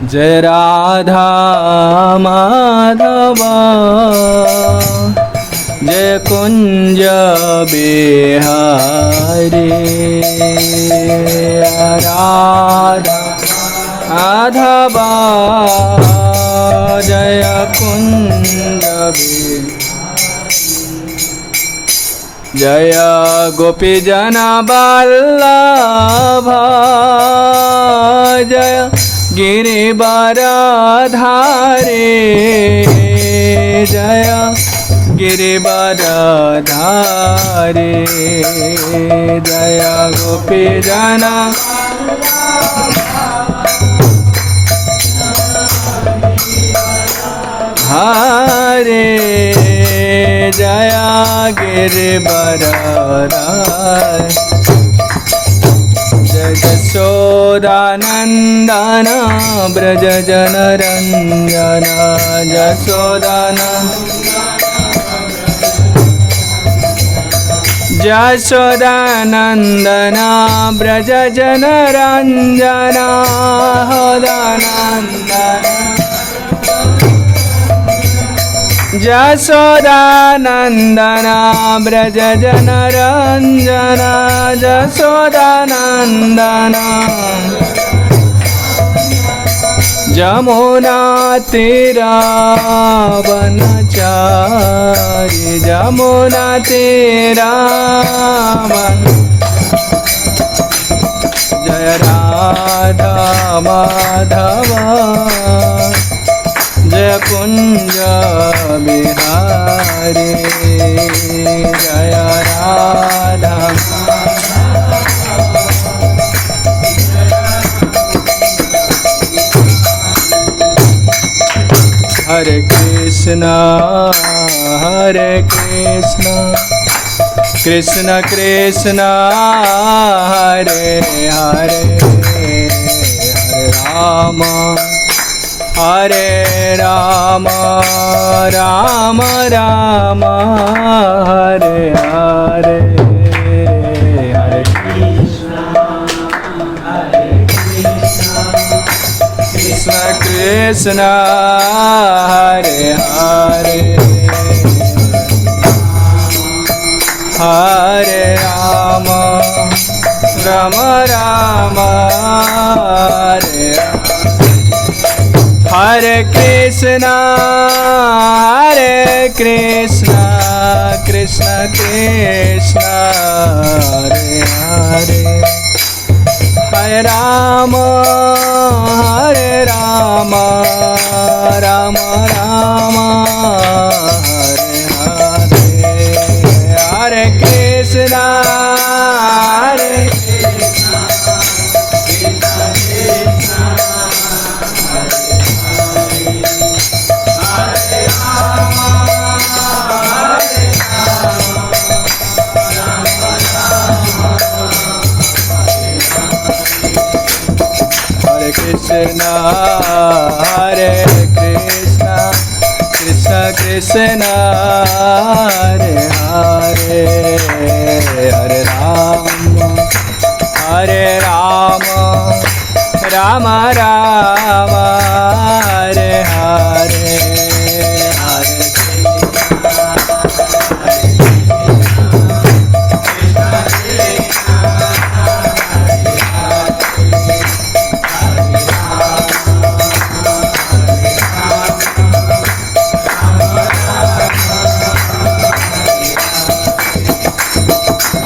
जय राधा माधव जय कुंज बिहारी राधा माधव जय कुंज बिहारी जय गोपीजन वल्लभ जय गिरिवरधारी जय गिरिवरधारी जय गोपीजन हरे जय गिरिवरधारी जय यशोदानंदन ब्रज जनरंजन यशोदानंदन ब्रज जनरंजन होदानंदन यशोदानंदन ब्रज जनरंजन यशोदानंदन जमुना तीरा वनचारी जमुना तीरा वन जय राधा माधव जय कुंज बिहारी जय राधा हरे कृष्ण कृष्ण कृष्ण हरे हरे हरे राम हरे राम राम राम हरे हरे हरे कृष्ण कृष्ण हरे हरे हरे राम राम राम हरे हरे कृष्ण कृष्ण कृष्ण हरे हरे हरे राम राम राम हरे हरे हरे कृष्ण हरे कृष्ण हरे कृष्ण कृष्ण कृष्ण हरे हरे हरे राम राम राम हरे हरे हरे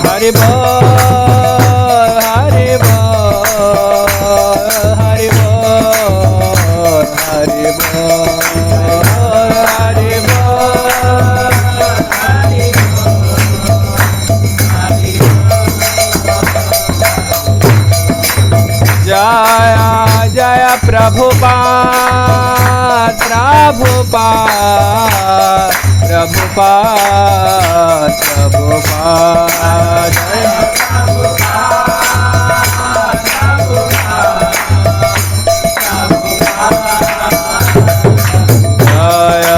हरि बोल हरि बोल हरि बोल हरि बोल हरि बोल जय जय प्रभुपाद प्रभुपाद प्रभुपाद प्रभुपाद जय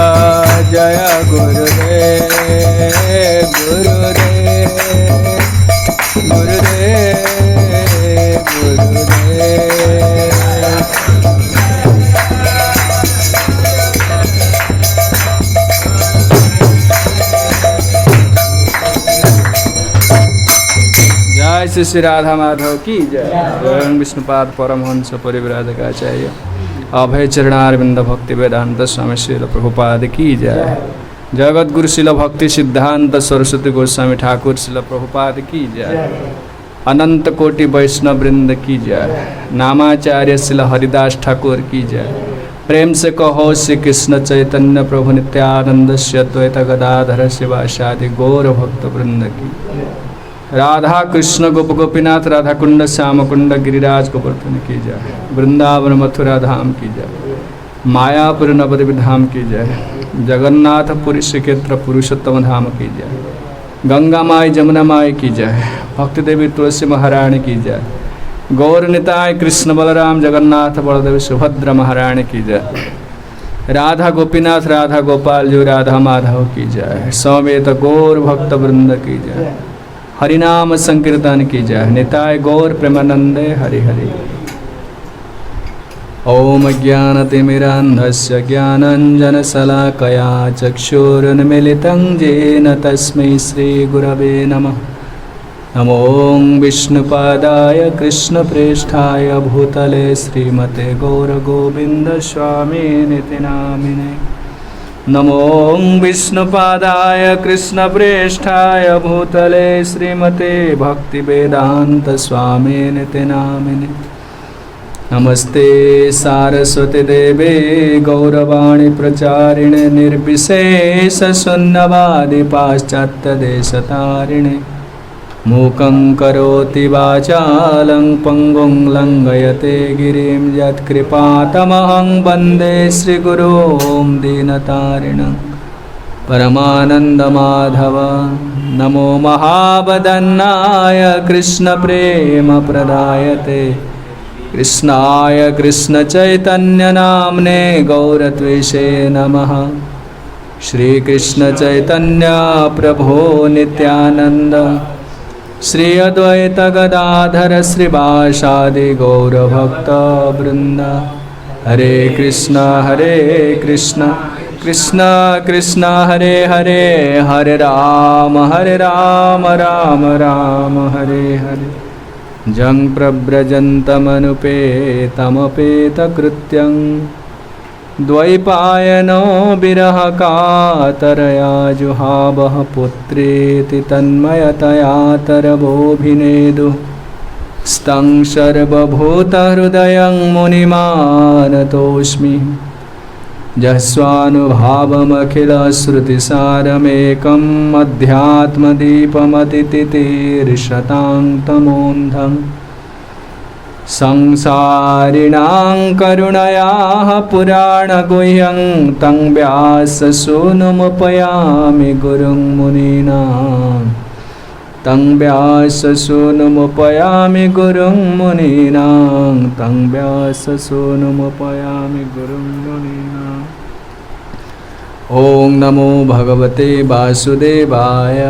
जय गुरुदेव गुरुदेव गुरुदेव गुरुदेव श्री श्री राधा माधव की जय। स्वयं विष्णुपाद परमहंस परिव्राजकाचार्य अभय चरणारविंद भक्ति वेदांत स्वामी श्रील प्रभुपाद की जय। जगत गुरु शिल भक्ति सिद्धांत सरस्वती गोस्वामी ठाकुर शिल प्रभुपाद की जय। अनंत कोटि वैष्णव वृंद की जय। नामाचार्य शिल हरिदास ठाकुर की जय। प्रेम से कहो श्री कृष्ण चैतन्य प्रभु नित्यानंद से अद्वैत गदाधर शिवासादि गौर भक्त वृंद की। राधा कृष्ण गोप गोपीनाथ राधा कुंड श्याम कुंड गिरिराज गोवर्धन की जय। वृंदावन मथुरा धाम की जय। मायापुर नवद्वीप धाम की जय। जगन्नाथपुरी श्रीक्षेत्र पुरुषोत्तम धाम की जय। गंगा माई जमुना माई की जय। भक्ति देवी तुलसी महारानी की जय। गौर निताय कृष्ण बलराम जगन्नाथ बलदेव सुभद्रा महारानी की जय। राधा गोपीनाथ राधा गोपाल जी राधा माधव की जय। समेत गौर भक्त वृंद की जय। हरिनाम संकीर्तन की जय। निताय गौर प्रेमानंदे हरि हरि। ओम ज्ञानतिमिरान्धस्य ज्ञानाञ्जनशलाकया चक्षुरुन्मीलितं येन तस्मै श्रीगुरवे नमः। नमो विष्णुपादाय कृष्णप्रेष्ठाय भूतले श्रीमते गौरगोविन्द स्वामिनिति नामिने। नमो विष्णुपादाय कृष्णप्रेष्ठाय भूतले श्रीमते भक्तिवेदान्त स्वामिनिति नामिने। नमस्ते सारस्वती देवे गौरवाणी प्रचारिणे निर्विशेष शून्यवादी पाश्चात्य देशतारिणे। मूकं करोति वाचालं पङ्गुं लङ्घयते गिरिं यत्कृपातमहं वन्दे श्रीगुरुं दीनतारिणं परमानन्दमाधव। नमो महावदन्नाय कृष्णप्रेमप्रदायते कृष्णाय कृष्णचैतन्यनाम्ने गौरत्वेषे नमः। श्रीकृष्णचैतन्य प्रभो नित्यानन्द श्री अद्वैत गदाधर श्रीवासादि गौरभक्तवृन्द। हरे कृष्ण कृष्ण कृष्ण हरे हरे, हरे राम राम राम हरे हरे। जं प्रव्रजन्तमनुपेतमपेतकृत्यं द्वैपायनो विरहकातरया जुहावः पुत्रेति तन्मयतया तरवोऽभिनेदुः। स्तं सर्वभूतहृदयं मुनिमानतोऽस्मि। यस्वानुभावमखिलश्रुतिसारमेकम् अध्यात्मदीपमतितितीर्षतां तमोऽन्धम्। संसारिणां करुणयाः पुराणगुह्यं तं व्याससूनुमुपयामि गुरुं मुनीनां। तं व्याससूनुमुपयामि गुरुं मुनीनां। तं व्याससूनुमुपयामि गुरुं मुनीनां। ॐ नमो भगवते वासुदेवाय।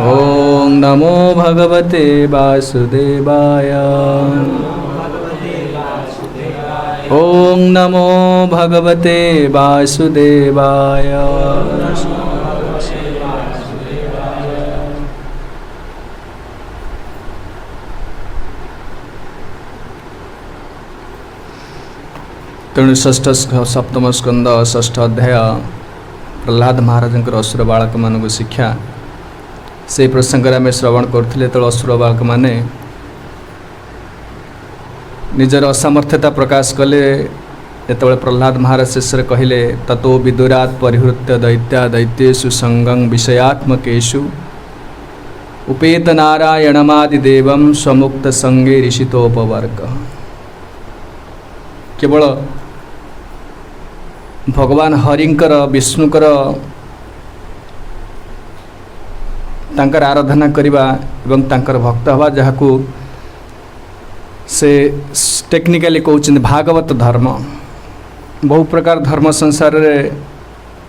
ॐ नमो भगवते वासुदेवाय। ॐ नमो भगवते वासुदेवाय। तेणु षष्ठ सप्तम स्कंद षष्ठ अध्याय प्रहलाद महाराज असुर बालक मान शिक्षा से प्रसंग में श्रवण करते तो असुर बालक मैंने निजर असामर्थ्यता प्रकाश कले। जो प्रहलाद महाराज शेष कहले ततो विदुरात परिहृत्य दैत्या दैत्येषु संगं विषयात्मकेषु उपेत नारायणमादिदेवं स्वमुक्त संगे ऋषितोपवर्ग। केवल भगवान हरिंकर विष्णुकर तांकर आराधना करिबा एवं तांकर भक्त हवा जहाकू से टेक्निकली कहते भागवत धर्म। बहु प्रकार धर्म संसार रे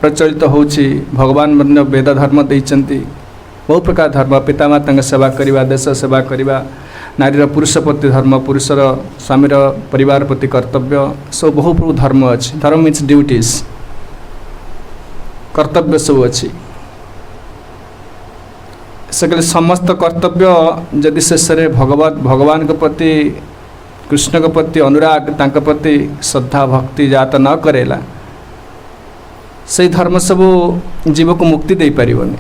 प्रचलित होछि। भगवान मन वेद धर्म देइचंती। बहु प्रकार धर्म पितामाता सेवा करिबा, देश सेवा करिबा, नारीर पुरुष प्रति धर्म, पुरुषर स्वामीर परिवार प्रति कर्तव्य, सब बहु प्रभु धर्म अच्छी। धर्म मीन्स ड्यूटीज, कर्तव्य सब अच्छी। से कहले समस्त कर्तव्य जदि शेष भगवान के प्रति कृष्ण के प्रति अनुराग तांके प्रति श्रद्धा भक्ति जात न करेला से धर्म सब जीव को मुक्ति दे पारिबनी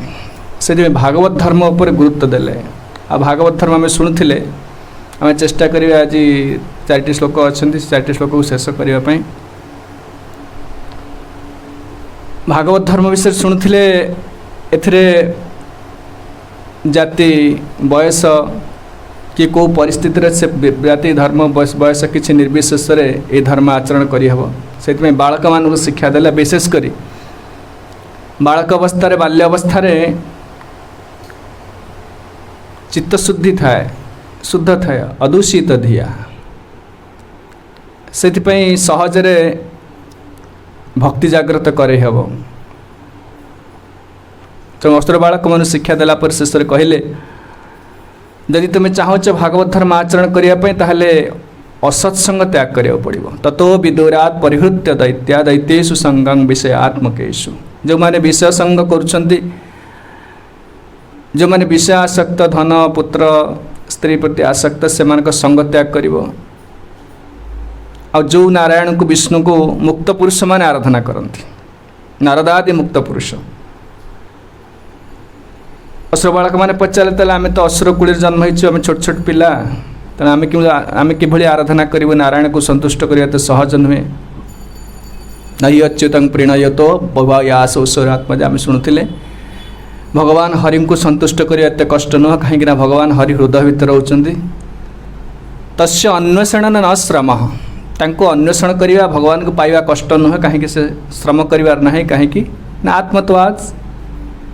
से भागवत धर्म उपर गुरुत्व देले आ भागवत धर्म आम शुणुले आम चेष्टा करिया आज 4टी श्लोक अच्छा 4टी श्लोक को शेष करने भागवत धर्म विषय शुणुले एथिरे जाति बयस कि कौ परिस्थिति से जाति धर्म बयस किसी निर्विशेष ये धर्म आचरण करहब से बालक मान शिक्षा देला विशेषकर बालक अवस्था बाल्य अवस्था चित्त शुद्धि थाए शुद्ध थाए अदूषित धिया से सहजरे भक्ति जागृत करे हेब तो अस्त्र बालक मन शिक्षा देला पर शेष कहले जदि तुम चाहच भागवत धर्म आचरण करने ताहले असत्संग त्याग करिया पड़िबो ततो विदुरात परिहृत्य दैत्या दैत्येषु संगं विषय आत्मकेषु जो माने विषय संग करुछंती जो माने विषय आसक्त धन पुत्र स्त्री प्रति आसक्त से मान संग त्याग करिबो आ जो नारायण को विष्णु को मुक्त पुरुष माने आराधना करती नारदादि मुक्त पुरुष असुर बालक मैंने पचारे आम तो असुर कूल जन्म होम छोट छोट पिला तेना आम कि आराधना करूँ नारायण को संतुष्ट करवा तो सहज नुहे नहीं अच्युत प्रीणयतो बभायास ईश्वरात्मजा आम शुणुले भगवान हरि को संतुष्ट करवा एत कष्ट नुह कहीं भगवान हरि हृदय भितर होती तस्य अन्वेषण न श्रम तांको अन्वेषण करवा भगवान को पाइबा कष्ट नुह कहीं से श्रम करार ना कहीं ना आत्मत्वाद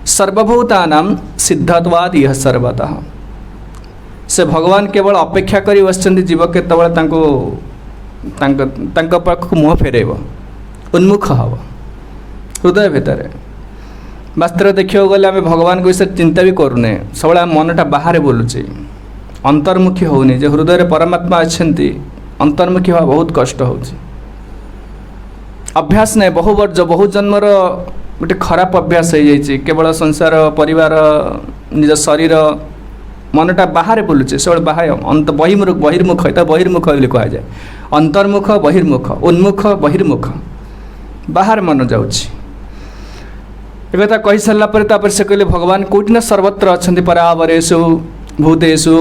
सर्वभूतानां सिद्धत्वाद यह सर्वतः से भगवान केवल अपेक्षा करी बसचंदी जीव केतबेले पाखक मुह फेरेब उन्मुख हम हृदय भितर वास्तव देखा गले आम भगवान को विषय चिंता भी करूने सब मनटा बाहर बोलुचे अंतर्मुखी होनी जे हृदय परमात्मा अच्छा अंतर्मुखी हवा बहुत कष्ट हो अभ्यास नहीं बहु वर्ष बहु जन्मर गोटे खराब अभ्यास हो जाइए केवल संसार परिवार निज शरीर मनटा बाहर बोलुचे सब बाहर अंत बहिर्मुख तो बहिर्मुख कह जाए अंतर्मुख बहिर्मुख उन्मुख बहिर्मुख बाहर मन जाऊँगी एक कही सारापर से कहले भगवान कौटी ना सर्वत्र अच्छा परावरेशु भूतेषु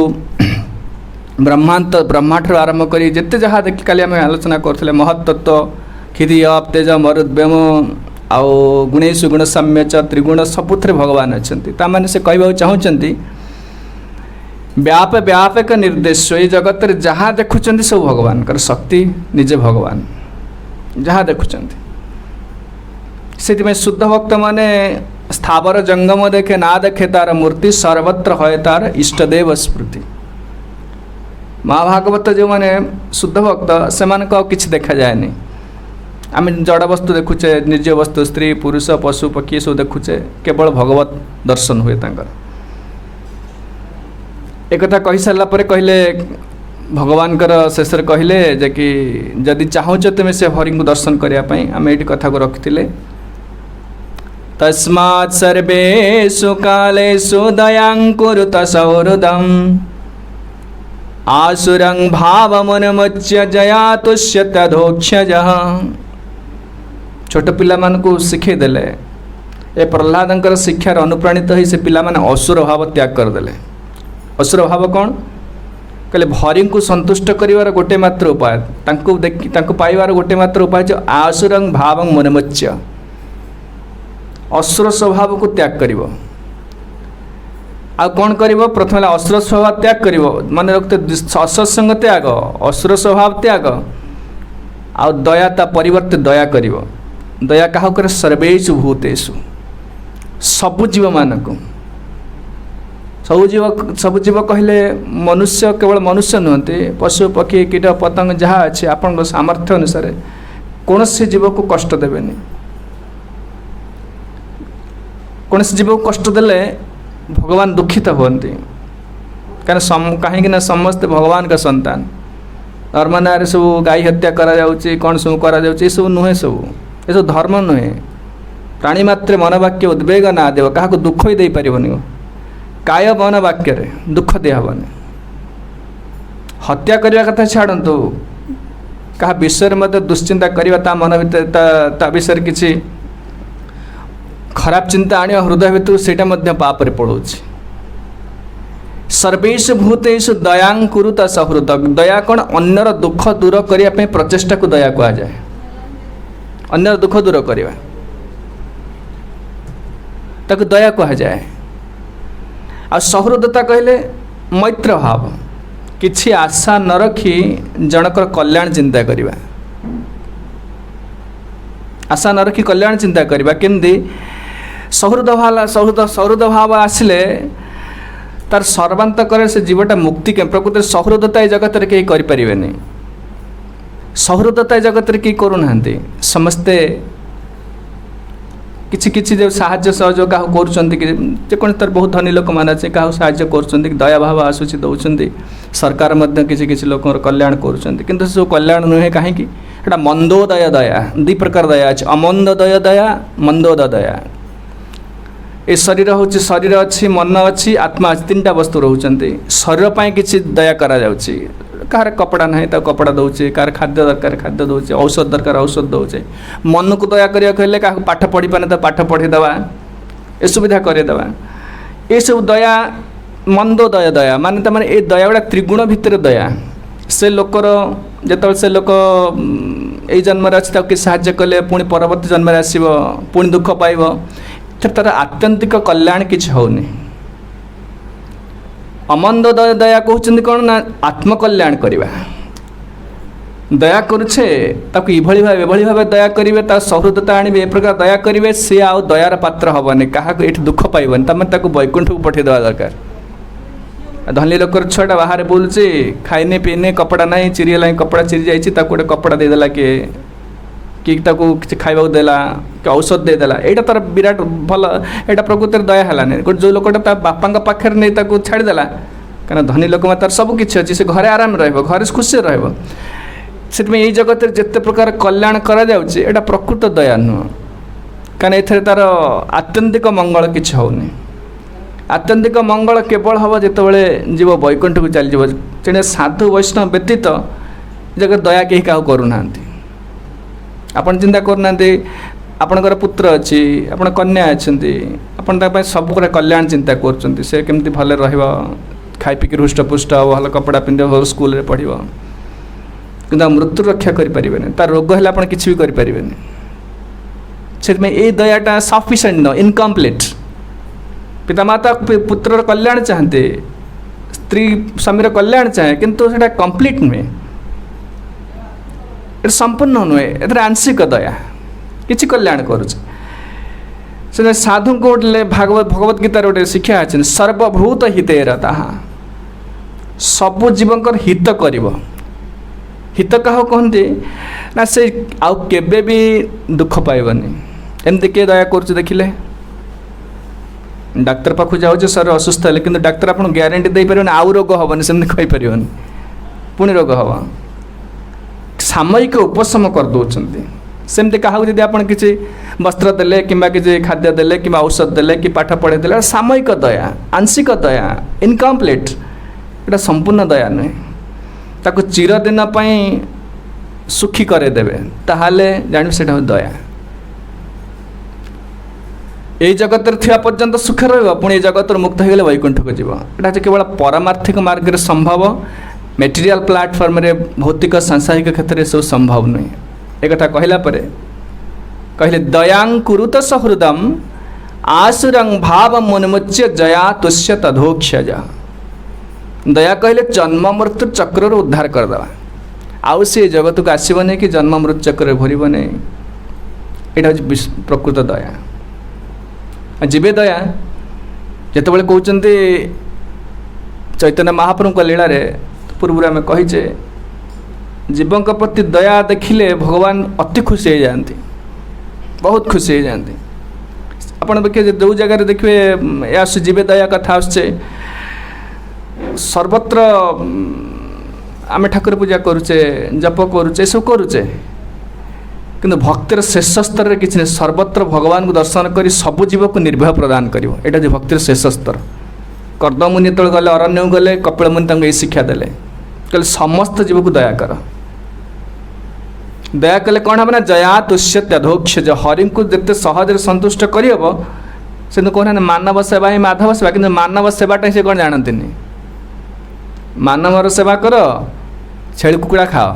ब्रह्माठू आरंभ कर जिते जहाँ देखी काली आम आलोचना करते महत्त्व क्षिति अप तेज मरुद्वेम आउ गुणेशु गुण साम्य च त्रिगुण सबुथ भगवान अच्छा मैंने से कहवा चाहते व्याप व्यापक निर्देश ये जगत रे जहाँ देखुं सब भगवान कर शक्ति निजे भगवान जहाँ देखुं से शुद्ध भक्त माने स्थावर जंगम देखे ना देखे तार मूर्ति सर्वत्र है तार इष्टदेव स्मृति महाभागवत जो मैंने शुद्ध भक्त से कि देखा जाए आम जड़ वस्तु देखुचे निर्जीव वस्तु स्त्री पुरुष पशु पक्षी सब देखुचे केवल भगवत दर्शन हुए एक कही सारापर कहले भगवान शेष कहले जे कि जदि चाहूच तुम से हरि को दर्शन करने आम ये कथा को रखी तस्मात् सर्वेषु कालेषु दयां कुरुत सौहृदम् आसुरं भावमुन्मुच्य जयातुष्य तदोक्षजः छोट पिला मान को शिखे देले ए प्रहलादंकर शिक्षार अनुप्राणित ही से पिला माने असुर भाव त्याग करदेले असुर भाव कौन कहले हरि को संतुष्ट करिवार गोटे मात्र उपाय तांको पाइबार गोटे मात्र उपाय जो आसुरं भावं मुन्मुच्य असुर स्वभाव को त्याग करिवो आ कौन करिवो प्रथम असुर स्वभाव त्याग करिवो मन रखते असत्संग त्याग असुर स्वभाव त्याग आ दया ता परिवर्ते दया करिवो दया काह करे सर्वेषु भूतेषु सबु जीव मानक सबु जीव कहले मनुष्य केवल मनुष्य नुहंती पशु पक्षी कीट पतंग जहाँ अच्छे आपण सामर्थ्य अनुसार कौन से जीव को कष्ट देवेनि कौन से जीव को कष्ट देले भगवान दुखित होती कहीं समस्ते भगवान का संतान धर्म ना सब गाई हत्या करा कौन सब करा सब नुहे सब ये धर्म नुहे प्राणी मात्रे मनवाक्य उद्वेग ना देव क्या दुख ही दे पारनि काय मन वाक्य दुख दिहबनी हत्या करने कथा छाड़ू क्या विषय मत दुश्चिंता करवा ता मन भर ता विषय किसी खराब चिंता आने हृदय भितर सेटा पापरे पड़ोची सर्वेषु भूतेषु दयां कुरुता सहृद दया कौन अन्यर दुख दूर करने प्रचेषा को दया कह जाए अन्यर दुख दूर करवा ताकू दया कह जाए आ सहृदता कहले मैत्र भाव किछि आशा न रखी जनकर कल्याण चिंता करवा आशा न रखी कल्याण चिंता करवा केमती सहृद भाव आसिले तार सर्वांतकर से जीवटा मुक्ति के प्रकृत सहृदता जगत में कहीं करें सहृदता जगत में कहीं करूना समस्ते किछि किछि जो साहाय्य सहयोग क्या कर तर बहुत धनी लोक मान अच्छे क्या साहाय्य कर दया भाव आसूसी दौरान सरकार किसी किसी लोक कल्याण कर सब कल्याण नुहे कहीं मंदोदय दया दुई प्रकार दया अच्छे अमंदोदय दया मंदोदय दया ए शरीर हूँ शरीर अच्छी मन अच्छी आत्मा अच्छी तीन टा वस्तु रोचते शरीर पर किसी दया करा कहार कपड़ा ना तो कपड़ा दौचे कहार खाद्य दरकार खाद्य दौचे औषध दरकार औषध दौचे मन को दया करें क्या पाठ पढ़ी पाने तो पाठ पढ़ीदे ए सुविधा करदेवा ये सब दया मंदोदय दया माने तो ये दया गुड़ा त्रिगुण भितर दया से लोकर जो से लोक यही जन्म अच्छी कि साहाय्य कले पुणी परवर्ती जन्म आसो पुणी दुख पाइब तार आत्यंतिक कल्याण किसी होनी अमंदोदय दया कहते कौन ना आत्मकल्याण करवा दया करुछे ताकू इभली भाव दया करेंगे ता सहृदता आणवे ए प्रकार दया करेंगे सी आउ दयार पात्र हेनी क्या ये दुख पाइबनी तमें वैकुंठ को पठेदेवा दरकार धनी लोकर छुआटा बाहर बुलूचे खाइने पीने कपड़ा ना चिरीगला कपड़ा चिरी जाइए गोटे कपड़ा देदेला किए कि किसी खाइबा देला कि औषध देदेला यहाँ तार विराट भल यहाँ प्रकृति दया है गोटे जो लोकटा बापा पाखे नहीं छाड़देला क्या धनी लोक तार सबकि अच्छी से घरे आराम घर खुशी से यही जगत जिते प्रकार कल्याण करा प्रकृत दया नुह कहीं ए तार आत्यंतिक मंगल किसी होनी आत्यंतिक मंगल केवल हम जिते जीव वैकुंठ को चली तेणु साधु वैष्णव व्यतीत जगत दया कहीं क्या करूना आपण चिंता करना आपणकर पुत्र अच्छी आप कन्या अच्छा सब कल्याण चिंता कर से केमती भले खाई पीक हृष्टपुष्ट भल कपड़ा पिंध भल स्कूल रे पढ़ कि मृत्यु रक्षा करें तार रोग है आप किसी भी करें से ये दयाटा सफिशिएंट न इनकम्प्लीट पितामाता पुत्र कल्याण चाहते स्त्री स्वामी कल्याण चाहे किंतु से कंप्लीट नुहे ये संपूर्ण नुहे ए आंशिक दया किसी कल्याण करुचे साधु को भगवत गीतार गोटे शिक्षा अच्छे सर्वभूत हितेर ताहा सबु जीवंकर हित कर हित क्या कहते ना से आउ केबे भी दुख पाइबनी एमती किए दया कर देखिले डाक्तर पाखु जाऊे शरीर असुस्थ है कि डाक्तर आप ग्यारंटी दे पारे आउ रोग हेनी सेमती कहीपर पुणी रोग हम सामयिक उपशम करदे सेमती क्या जब आप किसी वस्त्र देले कि किसी खाद्य देले कि औषध देले कि पाठ पढ़े देले सामयिक दया आंशिक दया इनकम्प्लीट एटा संपूर्ण दया नुहे ताको चिरदिन सुखी करदेवे ताहले जान से दया यही जगत थी पर्यंत सुख रुणी जगत मुक्त हो गले वैकुंठ को जीव यहाँ केवल परमार्थिक मार्ग संभव मेटेरियल प्लाटफर्म रे भौतिक सांसारिक क्षेत्र में सब संभव नुहे एक कहला कहले दयां कुरुत सहृदम आसुरं भाव मुन्मुच्य जया तुष्य तदोक्षज दया कहले जन्म मृत्यु चक्र उद्धार करदे आउ सी जगत को आसबनी कि जन्म मृत्यु चक्र भरबनी यहाँ हूँ प्रकृत दया जीवे दया जिते कहते चैतन्य महाप्रभु को लीला रे पूर्व आम कहीचे जीवों प्रति दया देखिले भगवान अति खुशी हो जाती बहुत खुशी हो जाती आपड़ देखिए जो जगार देखिए या जीवे दया कथा आसचे सर्वत्र आम ठाकुर पूजा करुचे जप करुचे सब करुचे किंतु भक्तिर शेष स्तर किसी नहीं सर्वत्र भगवान को दर्शन कर सबु जीव को निर्भय प्रदान कर भक्तिर शेष स्तर कर्दमुनि तल गले अरण्य गले कपिल मुनि तंग ये शिक्षा देले कहले समस्त जीव को दया कर। दया कले कौन हम ना जया तुष्यत अधोक्ष जो हरि को जिते सहज संतुष्ट करहब से कहना मानव सेवा ही माधव सेवा कि मानव सेवाटा से कौन जानते मानवर सेवा कर छेली कुकुड़ा खाओ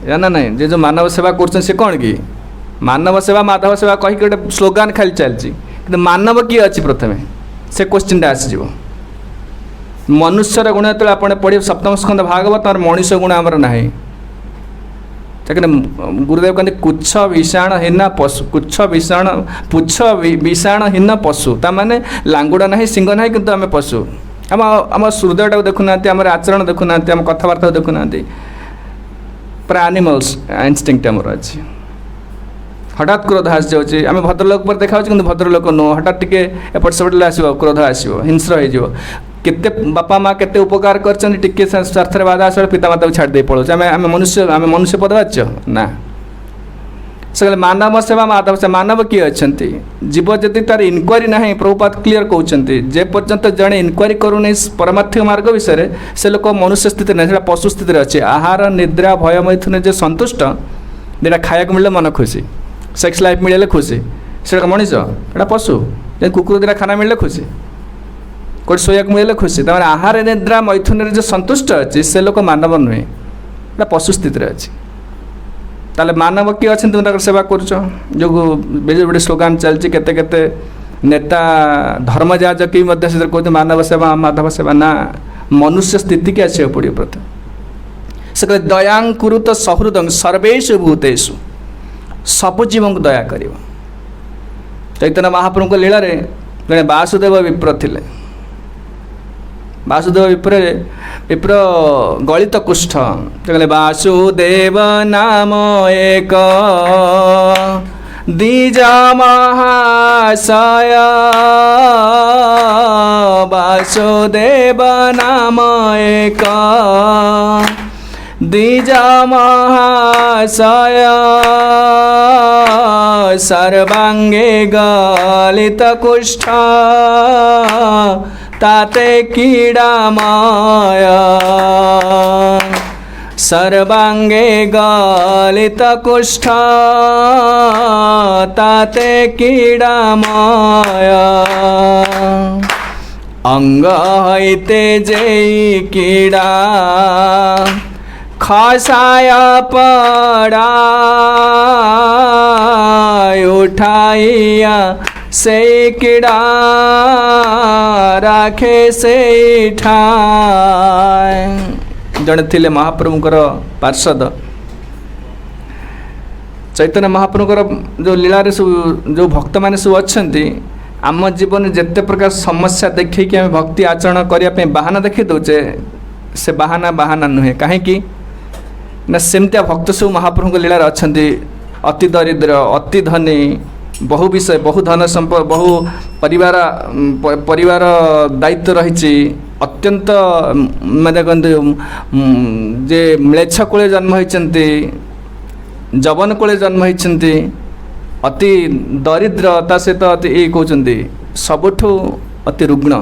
जाना नहीं जे जो मानव सेवा कर कौन कि मानव सेवा माधव सेवा कहीकि गोटे स्लोगान खाली चलती कि मानव किए अच्छी प्रथम से क्वेश्चन आसीज मनुष्यर गुण जो आप पढ़े सप्तम स्कंद भागवत मनुष्य गुण आमर ना गुरुदेव कहते कुछ विषाणहीन पशु कुछ विषाण पुछ विषाणहीन पशु ताने लांगुड़ा ना सिंह ना कि आम पशु आम आम हृदयटा देखुना आम आचरण देखुना आम कथबार्ता देखुना पूरा एनिमल्स इनस्टिंक्ट आमर अच्छी हठात क्रोध आसी जाऊँगी आम भद्रलोक पर देखा कि भद्रलोक नुह हठात टिके एपट सेपट आसो क्रोध आसो हिंस्र हो केते बापा माँ केते उपकार करके स्वार्थ बाधा आस पितामाता को छाड़ी पड़ोस आम मनुष्य पदवाच्य ना से मानव सेवा माधव सेवा मानव किए अच्छा जीव जदि तार इनक्वारी ना प्रभुपाद क्लीयर कहते जे पर्यंत जड़े इनक्वारी करूनी परमार्थिक मार्ग विषय से लोक मनुष्य स्थिति ना पशु स्थिति अच्छे आहार निद्रा भय मैथुन जो संतुष्ट दुटा खाया मिले मन खुशी सेक्स लाइफ मिले खुशी से मनीष एटा पशु कुकुर दुटा खाना मिले खुशी कौट शोक मिले खुशी तमें आहार निद्रा मैथुन जो संतुष्ट अच्छे से लोक मानव नुहे पशु स्थित अच्छे ताले मानव किए अच्छे तुम सेवा कर जो गोटे स्लोगान चलती केते नेता धर्म जाजकी से कहते मानव सेवा माधव सेवा ना मनुष्य स्थिति की आसो पड़ो प्रथम से कहते दयांग कुरुत सहृदं सर्वेषु भूतेषु सब जीव को दया कर। चैतन्य महाप्रभु को लीला जड़े वासुदेव विप्र थिले वासुदेव विप्र गलित कुष्ठ कहले वासुदेव नाम एक द्विज महाशय वासुदेव नाम एक द्विज महाशय सर्वांगे गलित कुष्ठ ताते कीड़ा माया सर्वांगे गलित कुष्ठ ताते कीड़ा माया अंग हईते जय कीड़ा खसाया पड़ा उठाइया से कीड़ा राखे से ठाए जड़े थिले महाप्रभुंकर पार्षद चैतन्य महाप्रभुंकर जो लीला सब जो भक्त मैंने सब अच्छा आम जीवन जिते प्रकार समस्या देखिए आम भक्ति आचरण करने बाहाना देखी दौचे से बाहाना बाहाना नुहे कहीं ना सेमतिया भक्त सब महाप्रभु लीला अच्छा अति दरिद्र अति धनी बहु विषय बहु धन संपद बहु परिवार दायित्व रही अत्यंत मैंने कहते जे म्लेच्छ कूले जन्म होती जवन कूले जन्म होती अति दरिद्र ता सहित अति ये कहते सबुठु अति रुग्ण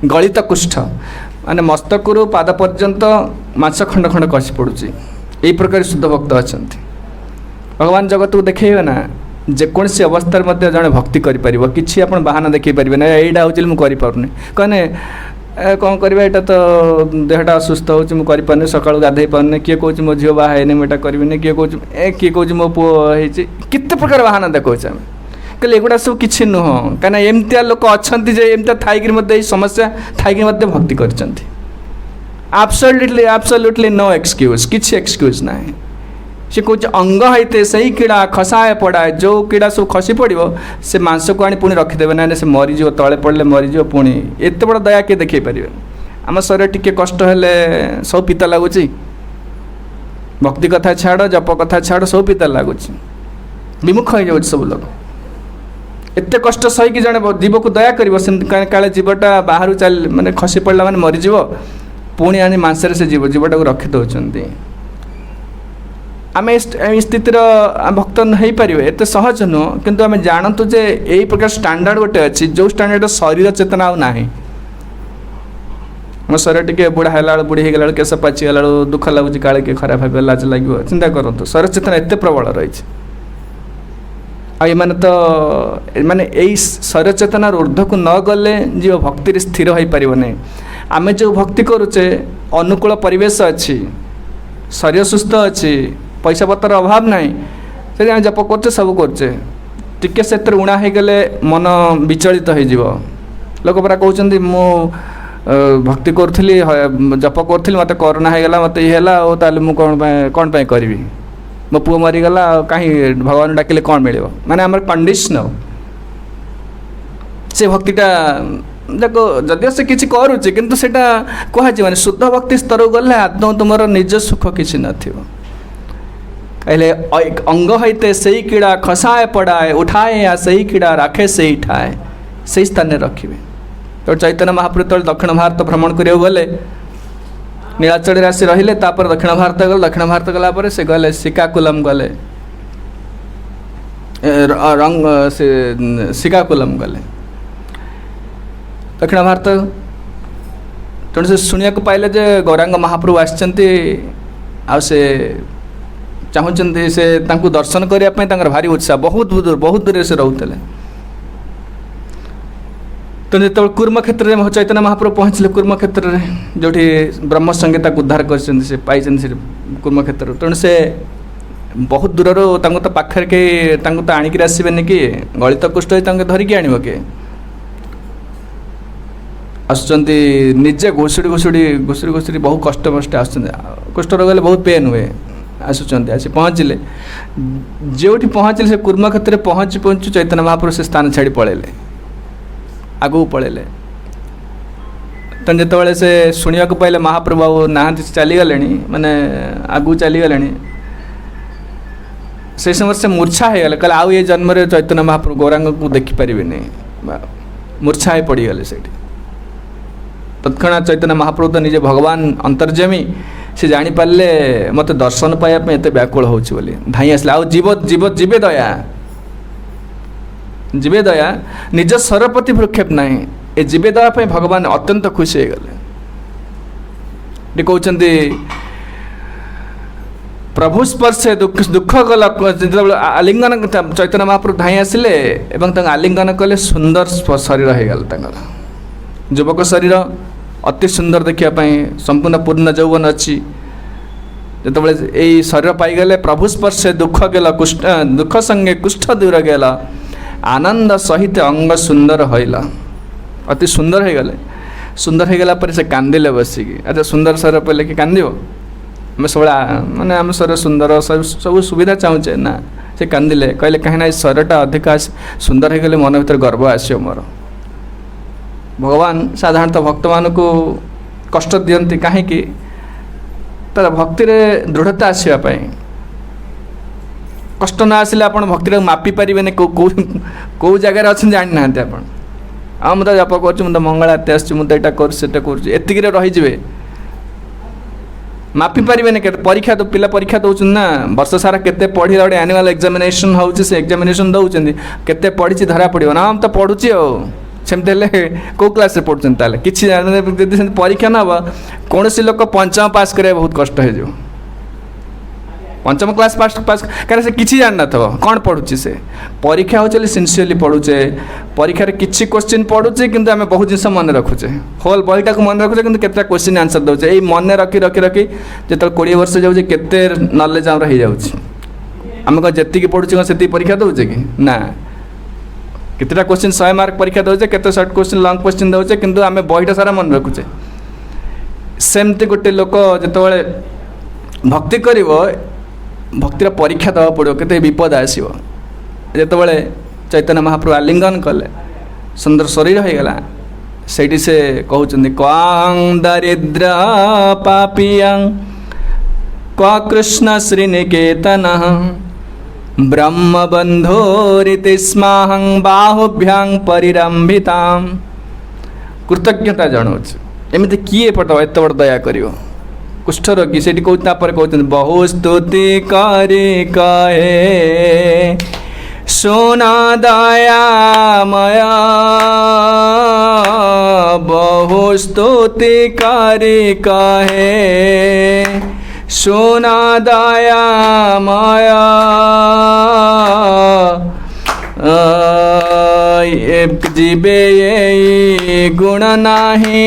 गलित कुष्ठ माने मस्तक पाद पर्यंत माछ खंड खंड कसी पड़ुची यही प्रकार शुद्ध भक्त अच्छा भगवान जगत को देखेबे ना जेकोसी अवस्था जड़े भक्ति करें कि आप बाहाना देखी पारे ना यहीटा हूँ मुझे कहने कौन करवा यहाँ तो देहटा असुस्थ होपारे सका गाधे पारे किए कौच मो झील बाहर मुझे करें किए कौच किए मो पुओ होते प्रकार बाहाना देखा कहले एगुड़ा सब किसी नुह कहीं एमतिया लोक अच्छा एमती थी समस्या थी भक्ति कर एब्सोल्युटली नो एक्सक्यूज किसी एक्सक्यूज ना से कौच अंग होते से कीड़ा खसाए पड़ा जो कीड़ा सब खसी पड़ो से मांस को आनी पुणी रखिदेवे ना से मरीज तले पड़े मरीज पुणी एत बड़ दया किए देखे पारे आम शरीर टिके कष्ट हेले सब पिता लगुच भक्ति कथा छाड़ जप कथा छाड़ सब पिता लगुच विमुख हो जाए सब लोग एत कष्ट सही जड़े जीव को दया कर काले जीवटा बाहर चल माने खसी पड़ा मैंने मरीज पुणी आनी मांसरे से जीवटा को रखी दौरान आम स्थितिर भक्त हो पारे एत सहज नुह किंतु आम जानतु जे यही प्रकार स्टैंडर्ड गोटे अच्छी जो स्टैंडर्ड शरीर चेतना ना मो शरीर टे बुढ़ा है बुढ़ी होगा केस पाचिगला दुख लगुच काले किए खराब भाव लाज लगे चिंता करूँ शरीर चेतना एत प्रबल रही आने तो माने यही शरीर चेतनार ऊर्ध्व को न गले जीव भक्ति स्थिर हो पार नहीं आम जो भक्ति करुचे अनुकूल परिवेश अच्छी शरीर सुस्थ अच्छी पैसा पतर अभाव ना से जप करचे सब करचे टिके से उणा हो गले मन विचलित हो लोक परा कहते मु भक्ति करी जप करी मत करोना होगा मत ये ताल मु कौन करी मो पुओ मरीगला कहीं भगवान डाकिले कौन मिले माने आम कंडीशन से भक्तिटा देखो जदिव से किसी करुचे किंतु सेटा कहुचे माने शुद्ध भक्ति स्तर गले आत्म तुम निज सुख किसी कहले अंग होते सही कीड़ा खसाए पड़ाए उठाए या सही कीड़ा राखे सही ठाए सही स्थान में रखिए तो चैतन्य महाप्रभु तो दक्षिण भारत भ्रमण करने गले नीलाचल आसी रहिले तापर दक्षिण भारत गले दक्षिण भारत गलापर से गले श्रीकाकुलम गले रंग से श्रीकाकुलम गले दक्षिण भारत तेणु से शुणा पाइले जे गौरांग महाप्रभु आसचंती आ से चाहूँगी से तांकु दर्शन करने भारी उत्साह बहुत दूर से रोते तो जो कूर्म क्षेत्र में चैतन्य महाप्रभु पहुँचले कूर्म क्षेत्र में जो ब्रह्म संगीता उद्धार कर पाई कूर्म क्षेत्र तेणु से बहुत दूर तो पाखे कहीं तो आणिक आसबेनि कि गलित कुष्ठ धरिकी आण किए आसुँच निजे घुषुड़ी घुषुड़ी बहुत कष्ट मष्ट आस कुष्ठ रोग गले बहुत पेन हुए आसुँच आसी पहुँचले जो पहुँचले से कूर्म क्षेत्र पहुँचु पहुँचु चैतन्य महाप्रभु से स्थान छाड़ी पलैले आगू पलैले तो जो से शुणा पाइले महाप्रभु आ ना चलीगले माने आगू चलीगले से समय से मूर्छा हो गले कहले आउ ये जन्म चैतन्य महाप्रभु गौरांग को देखिपारे मूर्छा हो पड़गले से तत्क्षणात चैतन्य महाप्रभु तो निजे भगवान अंतर्जमी से जापारे मत दर्शन पाइबा एत व्याकुल हो धाई आसले आउ जीव जीव जीवे दया जीवे दया निज सरपति भ्रुक्षेप ना ये जीवे दया पे भगवान अत्यंत खुशी हो गले कहते प्रभु स्पर्शे दुख गला जो आलिंगन चैतन्य महाप्रभु धाई आसिले आलिंगन कले सुंदर शरीर हो गला युवक शरीर अति सुंदर देखापी संपूर्ण पूर्ण यौवन अच्छी जो यही शरीर पाईगले प्रभु स्पर्शे दुख गेला कुष्ठ दुख संगे कुष्ठ दूर गेला आनंद सहित अंग सुंदर होइला अति सुंदर हो गले सुंदर हो गला पर से कांदिले बसिकी अच्छा सुंदर शरीर पहले कि कांद आम सब माने आम शरीर सुंदर सब सुविधा चाहूचे ना से कांदिले कहले कहीं शरीरटा अधिक सुंदर हो गले मन भर गर्व आसो मोर भगवान साधारणतः भक्त मान को कष्ट दियंती कहीं तर भक्ति दृढ़ता आसवाई कष्ट न आसिले आप भक्ति मापी पारे कौ जगार अच्छे जानी ना आप मुझे जप कर मंगल आरती आसटा कर रहीजे मापी पारे के परीक्षा तो पिला परीक्षा दौरान ना वर्ष सारा केते पढ़ी गोटे एनुअल एग्जामिनेशन हो एग्जामिनेशन दौरान केते पढ़ी धरा पड़ो ना हम तो पढ़ुची सेमती कौ क्लास पढ़ुं किसी परीक्षा ना कौन लोक पंचम पास करा बहुत कष्ट हो पंचम क्लास पास कहीं से किसी जान ना कौन पढ़ुची से परीक्षा हो सिनसीयरली पढ़ुचे परीक्षा किसी क्वेश्चन पढ़ुचे किंतु आम बहुत जिन मन रखुचे होल बहीटा को मन रखुचे कि केते क्वेश्चन आंसर दौचे ये मन रखी रखी रखी जो 20 वर्ष जाऊे केते नॉलेज आम हो जाऊँ आम कौन जी पढ़ुचे कौन से परीक्षा दौचे कि ना केतेटा क्वेश्चन 100 मार्क परीक्षा दौचे केते शॉर्ट क्वेश्चन लॉन्ग क्वेश्चन दौचे किंतु आम बहीटा सारा मन रखुचे सेमती गोटे लोक जो भक्ति कर भक्तिर परीक्षा दवा पड़ो केते विपद आसो जो चैतन्य महाप्रभु आलिंगन कले सुंदर शरीर हो गला से कहते क्वां दरिद्र पापियां क्वा कृष्ण श्रीनिकेतन ब्रह्म बंधोरिति स्माहं बाहुभ्यां परिरंभितां कृतज्ञता जनाऊँ एमती किए पट एत बड़ दया करियो कुष्ठ रोगी से कहते बहु स्तुति करे कहे सुना दयामय बहु स्तुतिकारी कहे, सुना दयामय जीवे ये गुण नाही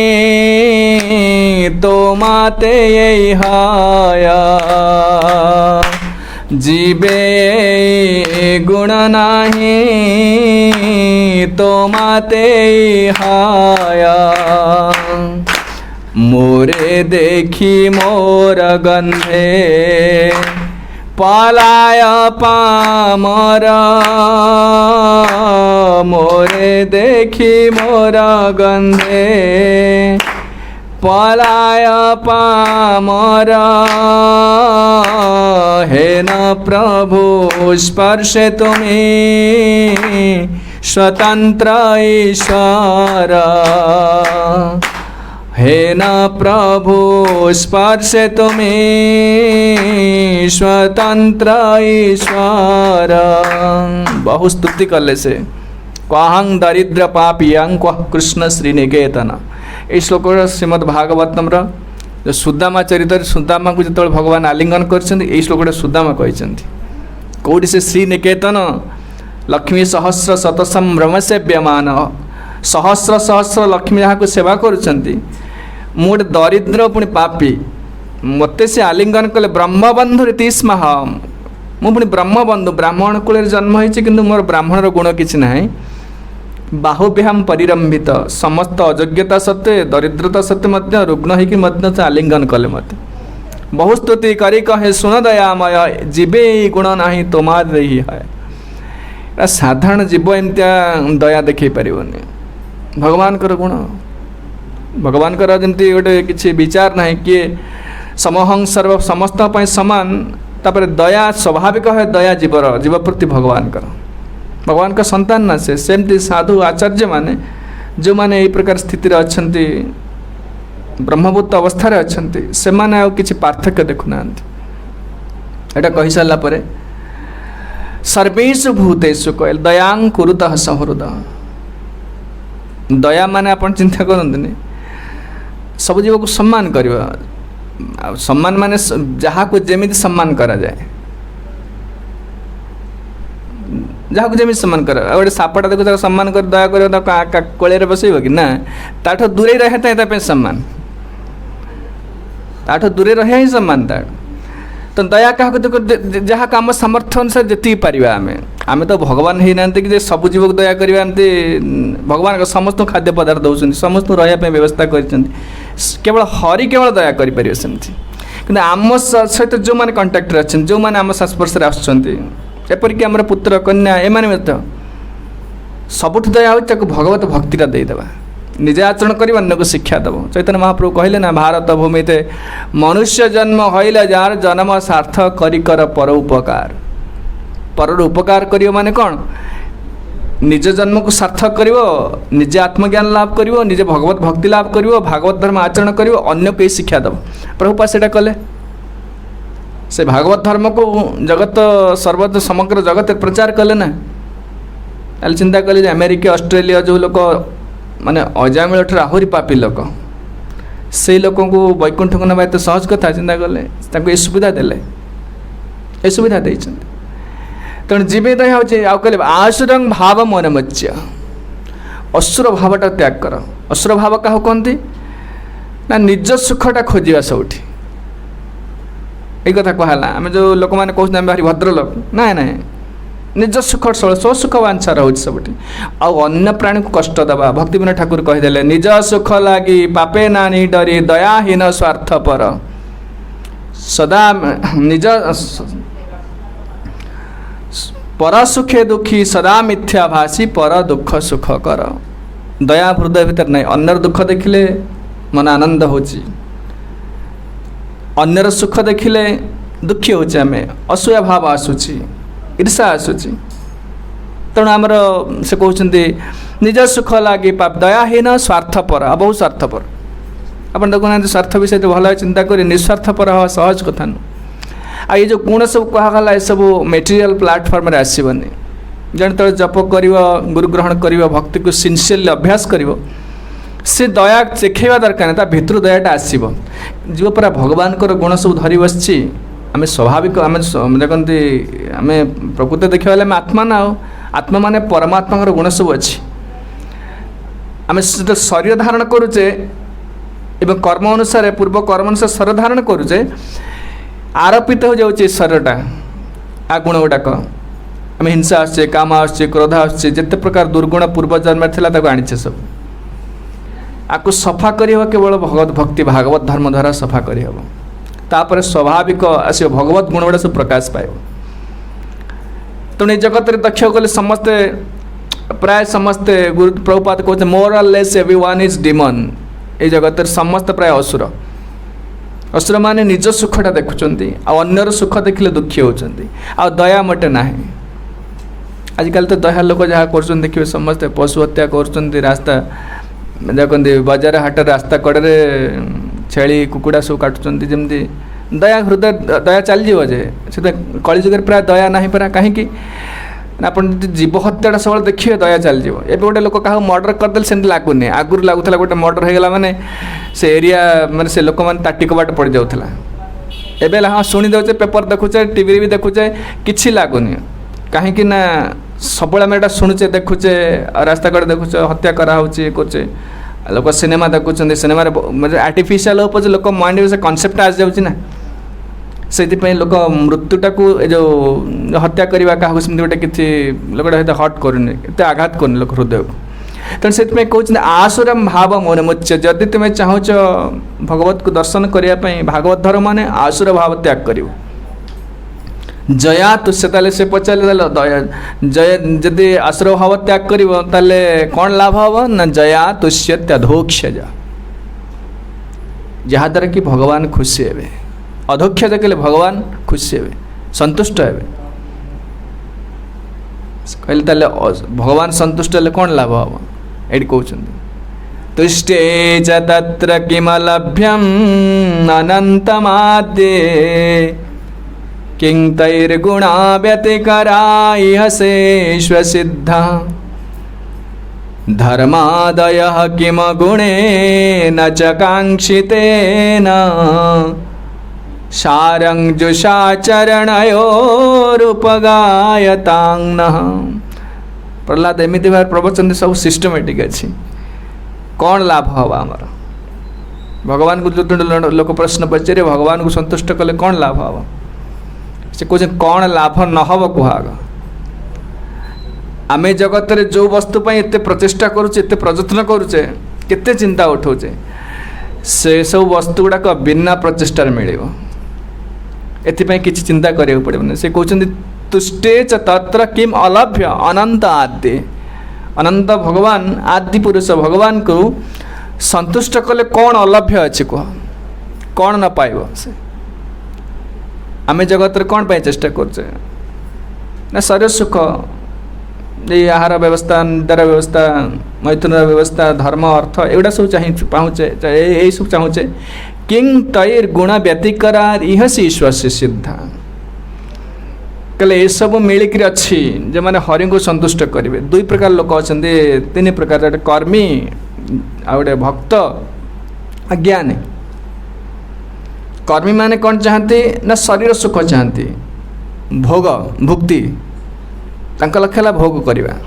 तो माते ये हाया, जीवे गुण नाही तो माते हाया, मोरे देखी मोर गंधे पलाय पामर, मोरे देखी मोर गंधे पलाय पामर, हे न प्रभु स्पर्शे तुम्हें स्वतंत्र ईश्वर, हे न प्रभु स्पर्शे तुम्हें स्वतंत्र ईश्वर। बहु स्तुति कले से क्वाहं दरिद्र पापियं क्वः कृष्ण श्रीनिकेतन। ये श्लोक श्रीमद् भागवतम जो सुदामा चरित्र, सुदामा को जो भगवान आलिंगन कर श्लोक सुदामा कहते कौटी से श्रीनिकेतन लक्ष्मी सहस्र शतसंभ्रम सेव्यमान, सहस्र सहस्र लक्ष्मी जहाँ को सेवा करुँच, मुझे दरिद्र पुणी पापी मत से आलिंगन कले ब्रह्मबंधु रीति स्म, मु पुणी ब्रह्मबंधु ब्राह्मण कूल जन्म होती कि मोर ब्राह्मणर गुण किसी ना, बाहुभ्याम परिरंभित समस्त अयोग्यता सत्वे दरिद्रता सत्वे रुग्ण होकर आलिंगन कले मत बहु स्तुति करी कहे, सुन दयामय जीवे गुण नाही तोमार रही है। साधारण जीव एमतिया दया देखी पारनि, भगवान कर गुण, भगवान कर जमी गोटे किसी विचार ना किए समहं सर्व समस्त समान, तापर दया स्वाभाविक है, दया जीवर जीव प्रति भगवान कर, भगवान का संतान ना से सेमती साधु आचार्य माने जो माने यही प्रकार स्थिति अच्छा ब्रह्मभूत अवस्था अच्छा से माने आउ किसी पार्थक्य देखुना। एटा कही सारा पर सर्वेषु भूतेषु कहल दयां कुरुतः सहृद, दया माने अपन चिंता करंतुनी सब जीव को सम्मान करवा, सम्मान माने जहाँ को जेमिति सम्मान करा जाए, जहाँ को जमी सम्मान कर, गोटे सापटा देखो सम्मान कर दया कर कोड़े बसैब कि ना, ताठ दूरे रहे सम्मान, ताठ दूरे रहे ही सम्मान ताठ। तो दया क्या देखो जहाँ कम सामर्थ्य अनुसार जी पार आम तो भगवान ही ना कि सब जीव को दया करवा, भगवान समस्त खाद्य पदार्थ दौरान समस्त रहा व्यवस्था कर, केवल हरि केवल दया करें सेमती, कि आम सहित जो मैंने कंटाक्ट अच्छे जो मैंने आम संस्पर्श एपरिक आम पुत्र कन्या एमाने सबुठ दया हो भगवत भक्तिटा देदेबा, निजे आचरण कर अन्य को शिक्षा दब। चैतन्य महाप्रभु कहले ना, भारत भूमिते मनुष्य जन्म हईले जार जन्म सार्थक करी कर पर उपकार, पर उपकार करियो माने कौन, निज जन्म को सार्थक करिवो, निजे आत्मज्ञान लाभ करिवो, निजे भगवत भक्ति लाभ करिवो, भागवत धर्म आचरण करिवो, अन्य को शिक्षा दब। प्रभुपाद सेटा कले, से भागवत धर्म को जगत सर्वत्र समग्र जगत प्रचार कले ना। चिंता कले अमेरिका ऑस्ट्रेलिया जो लोक माने अजामिल ठार आहरी पापी लोक, से लोक को वैकुंठ को ना तो सहज कथा, चिंता कले ये सुविधा देले, ये सुविधा देते। तेणु जीवे दया हो आउ कहले आसुरंग भाव मनमच्य, असुर भावटा त्याग कर। असुर भाव क्या कहती ना, निज सुखटा खोजा सबुठी, ये कथा कहला। आम जो लोक मैंने कहते भारी भद्रलोक ना ना, निज सुख स्व सुख वांछा रोच सबुठी, अन्य प्राणी को कष्ट दबा। भक्ति विनोद ठाकुर कहीदेले, निज सुख लगी पापे नानी डरी दयाहीन स्वार्थपर, सदा निज पर सुखे दुखी सदा मिथ्याभाषी पर दुख सुख कर। दया हृदय भीतर नहीं, अन्यर दुख देखिले मन आनंद होची, अन्यर सुख देखिले दुखी होचे, आम असूया भाव आसूची, ईर्षा आसूची। तेणु आमर से कहते निज सुख लगी पाप दयाहीन स्वार्थपर, बहुत स्वार्थपर। आप देखुना स्वार्थ विषय तो भल चिंता करें, निस्वार्थपर हवा सहज कथा नु। आ ये जो गुण सब कहला ये सब मेटेरियल प्लाटफर्म रे आसबनी, जन तो जप कर गुरु ग्रहण कर भक्ति को सिनसियरली अभ्यास कर से दया देखा दरकार ता भितर दयाटा आसो जो पूरा भगवान गुण सब धरी बस आम स्वाभाविक आम देखते आम प्रकृति देखा आम आत्मा ना आत्मा माने परमात्मा गुण सब अच्छी आम शरीर धारण करुचे एवं कर्म अनुसार पूर्व कर्म अनुसार शरीर धारण करुचे आरोपित हो जाए शरीरटा आ गुण गुड़ाक आम हिंसा आसचे काम आसचे क्रोध आसचे जिते प्रकार दुर्गुण पूर्व जन्म था आनीचे सब आपको सफा कर केवल भगवत भक्ति भागवत धर्म द्वारा सफा करहब तापर स्वाभाविक आसो भगवत गुण गुड़ा सब प्रकाश पाए तेणु जगत दक्ष गले समस्ते प्राय समस्ते गुरु प्रभुपाद कहते मोर और लेस एवरीवन इज डिमन ये जगत समस्त प्राय असुर असुर माने निज सुखटा देखुंट आर सुख देखिले दुखी होती आ दया मोटे ना आजिकल तो दया लोक जहाँ कर देखिए समस्ते पशु हत्या कर रास्ता देखते बजार हाट रास्ता कड़े छेली कुकुड़ा सब काटुंट जमी दया हृदय दया चलजे से कलिजुग प्राय दया ना परा कहीं आप जीव हत्याटा सब देखिए दया चलज एवं गोटे लोक क्या मर्डर करदे से लगुनि आगुरी लगुला गोटे मर्डर होगा माने से एरिया माने से लोक मैंने ताटी कबाट पड़ जाऊला एवं हाँ शुणी दे पेपर देखुचे टीवी भी देखुचे कि लगुनि कहीं ना सब आम एटा शुणुचे देखुचे रास्ता कड़े देखुचे हत्या कराचे करे लोक सिनेमा देखुं सिनेमा आर्टिफिशियल हो पचे लोक माइंड से कनसेप्ट आस जाऊँ से लोक मृत्युटा को जो हत्या करवा क्या सेमती गोटे किसी लोकटा हट कर आघात कर लोक हृदय को तेणु से कहते आसुरम भाव मोन मुच्य जदि तुम्हें चाहूच भगवत को दर्शन करने भागवत धर्म माने आसुर भाव त्याग कर जया तुष्य से पचारे दया जय जदि आसुर भाव त्याग कर कौन लाभ हम ना जया तुष्य त्याधोक्ष जहाद्वारा कि भगवान खुशी हे अधोक्ष देखले भगवान खुशी हे संतुष्ट हे कहले भगवान संतुष्ट हेल्ले कौन लाभ हम ये कहते तुष्टे च तत्र किमलभ्यम अनंतमाद्ये किं तैर्गुणा व्यतिकरा इह शेष्वसिद्धा धर्मादयः किम गुणेन च काङ्क्षितेन सारंजुषाचरणयोरुपगायतांनः प्रहलाद एमती भाव प्रवचन सब सिस्टमेटिक अच्छी कौन लाभ हम आमर भगवान को जो लोक प्रश्न पचारे भगवान को संतुष्ट कले कौन लाभ हम से कहते कौन लाभ नहब कह आम जगत रे जो वस्तु एत प्रचेषा करुचे एत प्रयत्न करुचे केते चिंता उठाऊे से सब वस्तु गुड़ाक बिना प्रचेषार मिल एपाई किसी चिंता करा पड़े से कहते तुष्टे च तत्र किम अलभ्य अनंत आदि अनंत भगवान आदि पुरुष भगवान को संतुष्ट कले कौन अलभ्य अच्छे कह कौन न पाइब से आम जगत रे कौन पाई चेष्टा करछे ना शरीर सुख ये आहार व्यवस्था निद्रा व्यवस्था मैथुन व्यवस्था धर्म अर्थ एगुड़ा सब चाहिए पाऊचे यही सब चाहूचे किंग तैर गुण व्यतिकरार इह ईश्वर से सिद्धा कहले ये सब मिलिक अच्छी जो मैंने हरि को संतुष्ट करेंगे दुई प्रकार लोक अच्छा तीन प्रकार कर्मी आ गए भक्त अज्ञानी कर्मी माने कौन चाहती ना शरीर सुख चाहती भोग भुक्ति लक्ष्य भोग करवा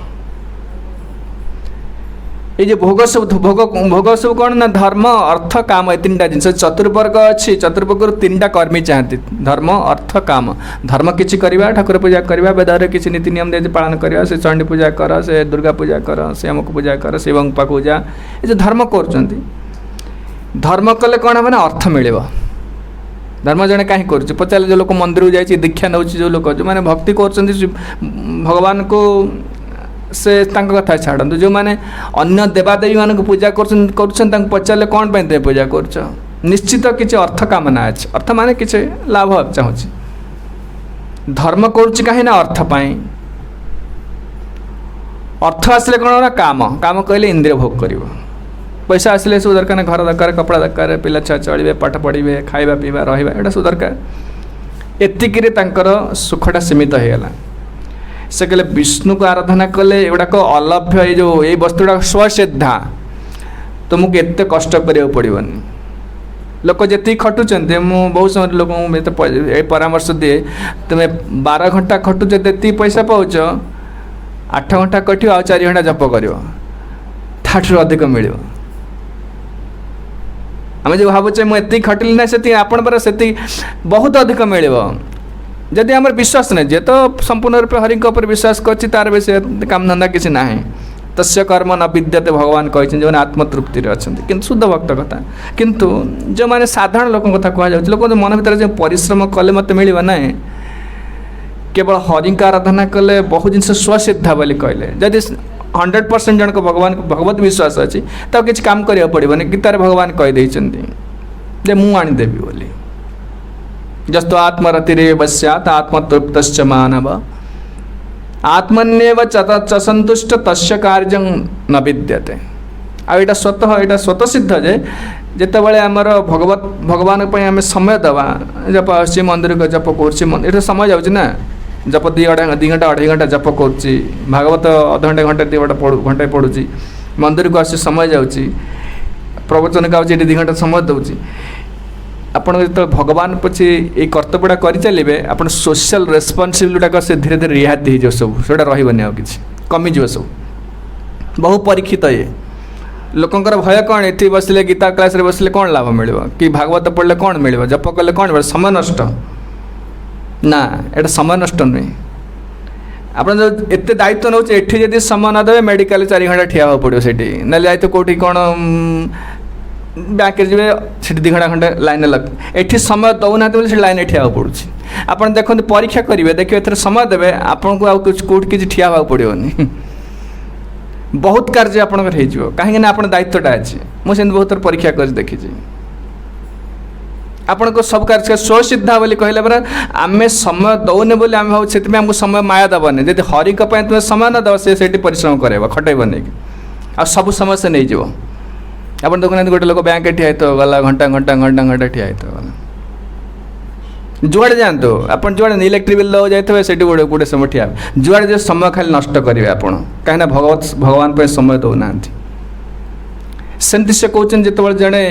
ये भोग सब भोग सब कौन ना धर्म अर्थ काम ये तीन जिन चतुर्वर्ग अच्छी चतुर्वर्ग तीन कर्मी चाहती धर्म अर्थ काम धर्म किसी करवा ठाकुर पूजा करवा वेदर किसी नीति नियम दे पालन करवा से चंडी पूजा कर से दुर्गा पूजा कर से अमुक पूजा कर शिव पूजा ये जो धर्म कर धर्म कले कौन हम अर्थ मिले धर्म जड़े कहीं कर पचारे जो लोग मंदिर जाइए दीक्षा नौ जो लोग जो मैंने भक्ति कर भगवान को से कथा छाड़ू जो मैंने अन्य देवादेवी मान पूजा कर पचारे कौन पे पूजा कर निश्चित किसी अर्थ कामना अच्छे अर्थ माने किसी लाभ चाहूँ धर्म करुच्ची कहीं ना अर्थ पाई अर्थ आसले कौन काम काम कहले इंद्रिय भोग कर पैसा आसले सब दरकार घर दरकार कपड़ा दरकार पिला छुआ चलिए पाठ पढ़े खाଇବା पीवा रहा यहाँ सब दरकार एतिक सुखटा सीमित होगा से कहले विष्णु को आराधना कले एगुड़ाक अलभ्य ये जो ये वस्तुटा स्वसिद्धा तुमको एत कष्ट करा पड़ोनी लोक जी खटुंट मु बहुत समय लोक परामर्श दिए तुम्हें 12 घंटा खटुच ये पैसा पाच 8 घंटा कट आ 4 घंटा जप कर अधिक मिल आम जो भावुचे मुझे खटिली ना से आपण पर से बहुत अधिक मिल जदि आम विश्वास नहीं जे तो संपूर्ण रूप हरि पर विश्वास कर तार विषय काम धंदा किसी ना तस्य कर्म न विद्यते भगवान कहते जो आत्मतृप्ति अच्छा कि शुद्ध भक्त कथा किंतु जो मैंने साधारण लोक कथा कह लोक मन भर जो परिश्रम कले मत मिल ना केवल हरि आराधना कले बहुत जिन स्वसिद्धा बोली कहले जदि 100% जन को भगवान को भगवत विश्वास अच्छी तो किसी काम करा पड़ोनी गीतार भगवान कहीदे जे मु आनीदेवी बोली जस्तो आत्मरतिरे वश्यात आत्मतृप्त मानव आत्मन्यव च संतुष्ट तस्य कार्यं न विद्यते आईटा स्वतः सिद्ध जे जितेबाला आमर भगवान आम समय दवा जप आसी मंदिर को जप कर समय जाऊँ ना जप 2 घंटा 2.5 घंटा जप कर भागवत अध घंटे घंटे पढ़ुची मंदिर को आसी समय जाऊँगी प्रवचन गाँची 2 घंटा समय दूसरी आपण जो भगवान पछे ये कर्तव्यटा कर चलिए आप सोशल रेस्पॉन्सिबिलिटी से धीरे धीरे रिहाती हो सब से रही कि कमिज सब बहु परीक्षित ये लोकंर भय कौन ये बसले गीता क्लास रे बसले कौन लाभ मिल कि भागवत पढ़ले कौन मिल जप कले कौन मिल समय नष्ट ना एटा समय नष्ट नुहे आप एत दायित्व नौ ये समय न देवे मेडिकल 4 घंटा ठिया पड़ो से ना जाए कौटी कौन बैंक जी 2 घंटा खंडे लाइन लग ये समय दौना से लाइन ठिया पड़ू आप देखते परीक्षा करेंगे देखिए ए समय देवे आपन को कौट किसी ठिया हाँ पड़ोनी बहुत कार्य आपंकर कहीं आप दायित्वटा अच्छे मुझे बहुत परीक्षा कर देखी आपण को सब कार्य स्वसिद्धा बोली कहले पर आम समय दौने बोली आम भाव से आमको समय माया दबनी जब हरि तुम्हें समय न दब से परिश्रम कर खटेब नहीं आ सब समय से नहीं जीव आप देखुना गोटे लोक बैंक ठिया तो गला घंटा घंटा घंटा घंटा ठिया तो गला जुआड़े जातु आप जुआड़े इलेक्ट्रिक बिल दवा जाइए से गोटे समय ठिया जुआड़े जो समय खाली नष्ट करेंगे आपड़ कहीं भगवान पर समय दौना सेमती से कहते जो जड़े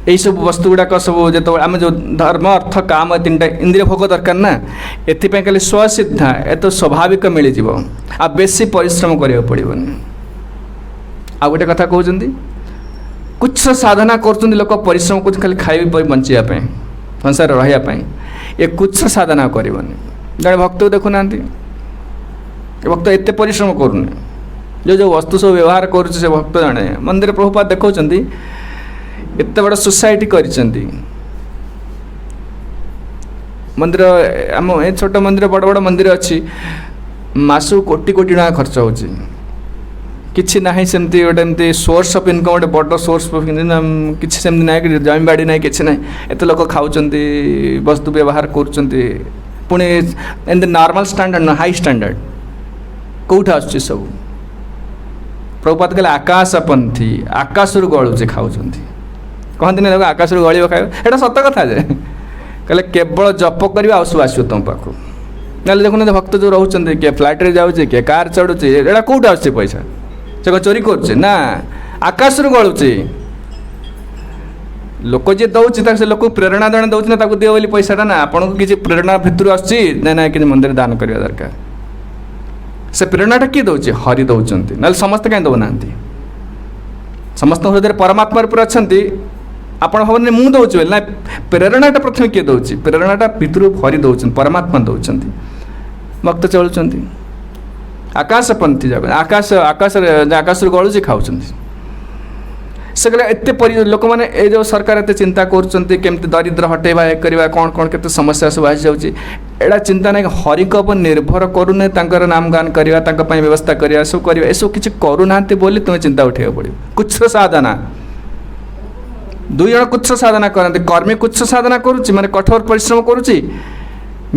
यही सब वस्तु गुड़ाक सब जो आम जो धर्म अर्थ काम 3टा इंद्रिय भोग दरकार ना एपाई खाली स्वसिद्धा ए तो स्वाभाविक मिल जाव आ बेसी परिश्रम करा पड़ोनी आ गोटे कथा कहते कुछ साधना कर लोक परिश्रम कर खाली खाई बचापी संसार रही ये कुछ साधना करनी जड़े भक्त को देखुना भक्त एत परिश्रम करूनी जो वस्तु सब व्यवहार कर भक्त जड़े मंदिर प्रभुपाद देखा एत बड़ सोसाइटी करिसेंती मंदिर आम ए छोट मंदिर बड़ बड़ मंदिर अच्छी मासु कोटी कोटी टका खर्च हो किसी ना सेमती गोटे सोर्स ऑफ इनकम गोटे बड़ सोर्स ऑफ किसी सेमती ना कि जमी बाड़ी ना कि ना एत लोक खाऊँ वस्तु व्यवहार करुँच एमती नॉर्मल स्टैंडर्ड ना हाई स्टैंडर्ड कौट आस सब प्रभुपाद कहले आकाशपंथी आकाश गलुचे खाऊँ कहते नहीं आकाश गल खाए ये सत कथा जे कहले केवल जप कर सब आस तुम पाक ना देखुना भक्त जो रोचे किए फ्लाइट रे जाऊे किए कार चढ़ुचे यहाँ कौट आस पैसा से चोरी करुचे ना आकाश गलुचे लोक जी दौर से लोक प्रेरणा जन दौर ना दियो बोली पैसाटा ना आपन को किसी प्रेरणा भितर आना कि मंदिर दान करवा दरकार से प्रेरणाटा किए दौर हरि दौरान ना समस्ते कहीं दौना समस्त हृदय परमात्मा रूप अच्छा आपण भावना मुझे दौर ना प्रेरणाटा प्रथम किए दौर प्रेरणाटा भितर हरि दौरान परमात्मा दौरान भक्त चलुंट आकाशपंथी जगह आकाश आकाश आकाश गलुचे खाऊँ से कहले एत लोक मैंने ये जो सरकार एत चिंता करमती दरिद्र हटेवा ये करवा कौन कौन के समस्या सब आसी जाऊँगी एटा चिंता ना हरि पर निर्भर करूने नाम गान करवा व्यवस्था करवा सब करवा ये सब किसी करूना बोली तुम्हें चिंता उठा पड़ो कुछ साधना 2 जन कुछ साधना करते कर्मी कुछ साधना करुच्ची माने कठोर परिश्रम करुच्ची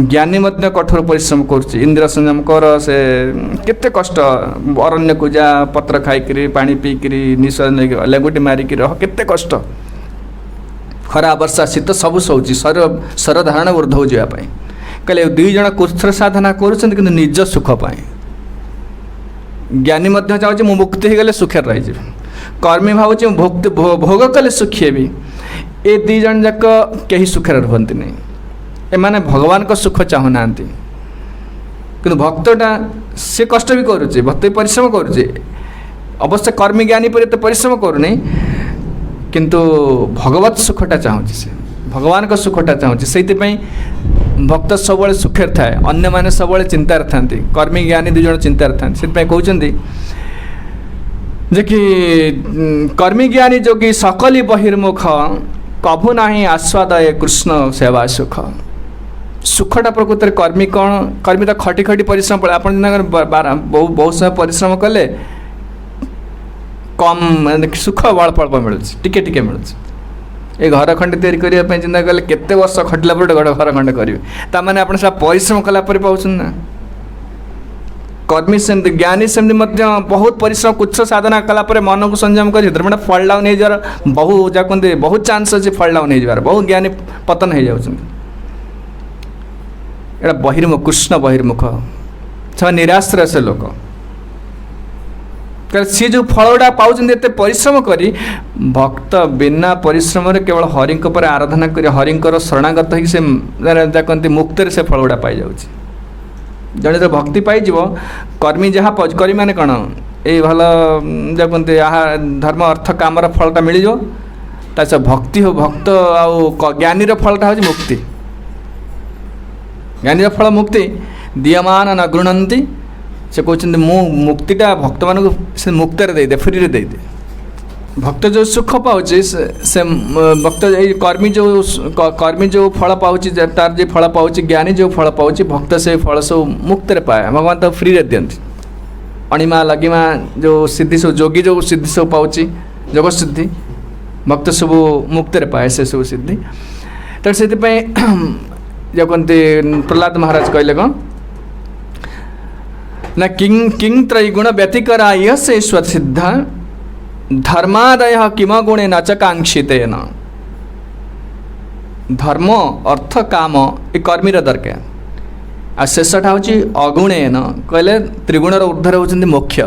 ज्ञानी मध्य कठोर परिश्रम करुच्ची इंद्र संयम कर से केते कष्ट अरण्य को जा पत्र खाई पानी पीकरी निश्वास लेंगुटी मारिकी रह केते कष्ट खरा वर्षा शीत सब सौची शरीर धारण ऊर्ध हो जावाई कहले 2 जन कुछ साधना करुच्चंती किंतु निज सुख पाए ज्ञानी मध्य चाहूँ मु मुक्ति हो गले सुखे रही। कर्मी भावुँ भोक्ति भोग कले सुखी हेबी। ए दी जन जाक कहीं सुखे रुहति नहीं। एमाने भगवान को सुख चाहूना कि भक्तटा से कष्ट भी करुचे, भक्त परिश्रम करुचे, अवश्य कर्मी ज्ञानी पर तो परिश्रम करूनी, किंतु भगवत सुखटा चाहूँगी, से भगवान को सुखटा चाहूँगी। से भक्त सब सुखे थाए, अन्य माने सब चिंतार था, कर्मी ज्ञानी दुज चिंतार था। से कहते जे कि कर्मी ज्ञानी जोगी सकली बहिर्मुख, कभु नाही आस्वादय कृष्ण सेवा सुख। सुखटा प्रकृत में कर्मी कौन? कर्मी तो खटी खटी परिश्रम पड़े। आप बहुत समय परिश्रम कले कम सुख अल्प अल्प मिलूँ, टिके टिके मिलूँ। ये घर खंडे तैयारी करने चिंता कले केते वर्ष खटला पर घर खंडे करेंगे, ताने आप परिश्रम कलापर पाँच ना। कर्मी सेमती, ज्ञानी सेमती बहुत परिश्रम कुछ साधना कलापर मन को संयम कर फल डाउन हो जार बहुत जहाँ कहते बहुत चांस अच्छे फल डाउन हो जार, बहुत ज्ञानी पतन हो जाए। एटा बहिर्मुख, कृष्ण बहिर्मुख, से निराश से लोक सी जो फलटा पाँच परिश्रम करी भक्त बिना परिश्रम केवल हरि पर आराधना कर हरिंकर शरणागत हो कहते मुक्त से फलगुड़ा पाई जाऊँ। जड़े तो भक्ति पाइज कर्मी जहाँ पाँच कर्मी माने कौन ये भल जहाँ कहते यहाँ धर्म अर्थ कामर फलटा मिल जाए भक्ति हो। भक्त आ ज्ञानी फलटा हूँ मुक्ति। ज्ञानी फल मुक्ति दीयमान न गृणंती से कहते मु मुक्तिटा भक्त मान से मुक्तर दे फ्री रे दे। भक्त जो सुख पाँच से भक्त कर्मी जो फल पाँच तार जो फल पाँच ज्ञानी जो फल पाँच भक्त से फल सब मुक्त पाए। भगवान तो फ्री रे दियंती। अणिमा लगिमा जो सिद्धि सब जोगी जो सिद्धि सब पाँच जोग सिद्धि भक्त सब मुक्त पाए से सब सिद्धि। तो से जो कहते प्रहलाद महाराज कहले कौन ना किंग त्रैगुण व्यतिकराय से स्वसिद्ध धर्मादय किम गुणे न च कांक्षितेन। धर्म अर्थ काम ये कर्मीर दरकार आ शेषटा हूँ अगुणेन कहले त्रिगुणर ऊर्ध्वर होती मोक्ष।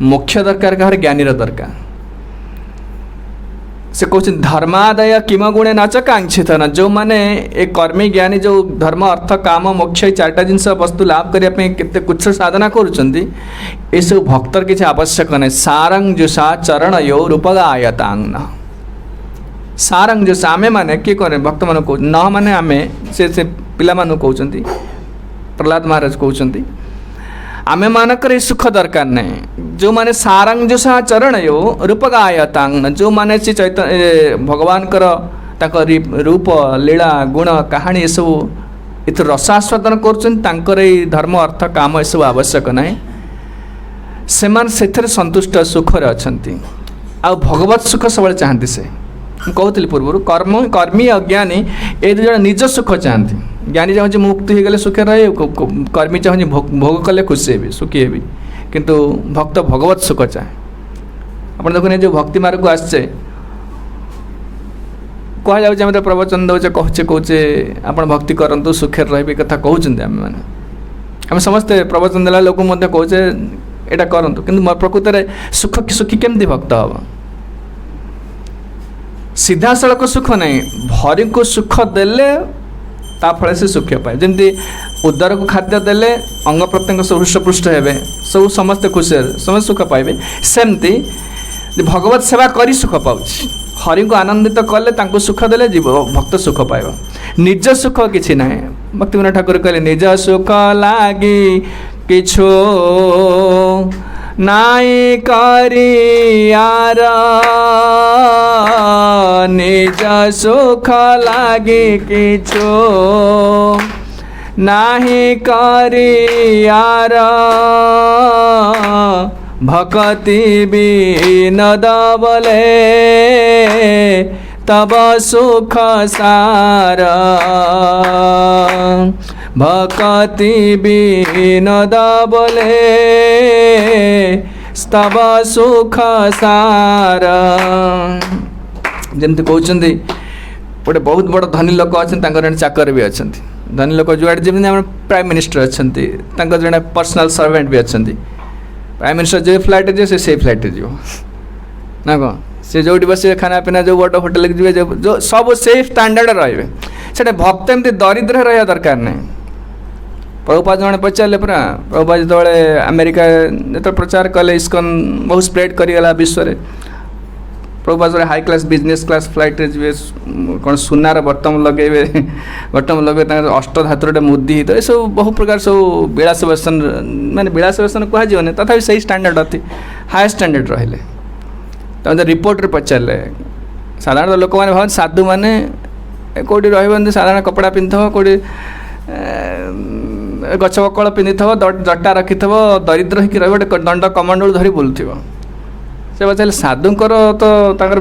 मोक्ष दरकार कहार ज्ञानीर दरकार। से कहते धर्मादय किम गुणे न च कांक्षित न जो माने एक कर्मी ज्ञानी जो धर्म अर्थ काम मोक्ष चार्टा जिनस वस्तु लाभ करने केते कुछ साधना करुँच सब भक्तर किसी आवश्यक नहीं। सारंग जुषा चरण यो रूपगायतांग सारंग जुषा आमे माने किए करें भक्त मान कह न माने आमे से पिला मान कहते प्रहलाद महाराज कहते आमे मानकर सुख दरकार नहीं। जो माने सारंग जुषा चरण यो रूपगायतांग जो माने से चैतन्य भगवान कर रूप लीला गुण कहानी ये सब इत रसास्वादन कर धर्म अर्थ काम ये सब आवश्यक नहीं। से संतुष्ट सुखरे अच्छा आ भगवत सुख सब चाहती। से कहती पूर्व कर्मी अज्ञानी ये दुज निज सुख चाहती। ज्ञानी चाहूँ मुक्ति हो गले सुखे रहे, कर्मी चाहूँ भोग कले खुशी हेबी सुखी हेबी, किंतु भक्त भगवत सुख चाहे। आप देखुन जो भक्ति मार्ग को आसचे कह जाऊँ तो प्रवचन दौचे कहचे कौचे आप भक्ति करंतु सुखे रही कथा कहते आम मैंने आम समस्ते प्रवचन देला लोक कौचे एटा करंतु, किंतु प्रकृत में सुख सुखी केमती भक्त हम सीधा सड़क सुख नहीं। हरि को सुख देले ताफल से सुख पाए। जमी उदर को खाद्य देले अंग प्रत्यंग सब हृष्टपुष्ट हे सब समस्ते खुशी समस्त सुख पाइबे। सेमती भगवत सेवा करी सुख पाउछ। हरि को आनंदित कले तांको सुख देले जीव भक्त सुख पाइबा। निज सुख किछि नाही। भक्ति विनोद ठाकुर कहले निज सुख लागी किछो नाई करियार निज सुख लागी किछो नाही करियार भक्ति बिनद बोले तब सुख सार भक्ति बिनद बोले तब सुख सार। जमती कहते गोटे बहुत बड़ धनी लोक अच्छा चाकर भी अच्छा। धनी लोक जुआड़े जमी प्राइम मिनिस्टर अच्छा जड़े पर्सनाल सर्वेंट भी अच्छा प्राइम मिनिस्टर जो फ्लाइट जी से फ्लाइट जीव ना कौन से जो बस खाना पीना जो बड़ होटेल जी जो सब से स्टांडर्ड रे से भक्त एमती दरिद्र रहा दरकार नहीं। प्रभुपाद जड़े पचारे पूरा प्रभुपाद जो अमेरिका जो प्रचार कले इस्कन बहुत स्प्रेड करीगला विश्व में प्रभुपाद जो high class business class flight जी कौन सुनार बटम लगे अष्ट धातुर मुदी तो ये सब बहु प्रकार सब विलास व्यसन माने विलास व्यसन कहने तथा सही स्टांडर्ड अति हाई स्टांडर्ड रहिले तो रिपोर्ट रे पचारे साधारण लोक मैंने भाव साधु मैंने कौटी रही साधारण कपड़ा पिंधव कौटी गछ बकल पिंधि जटा रखि दरिद्र होकर रही गोटे दंड कमंडल धरी बुलूव से पचारे साधुंकर तो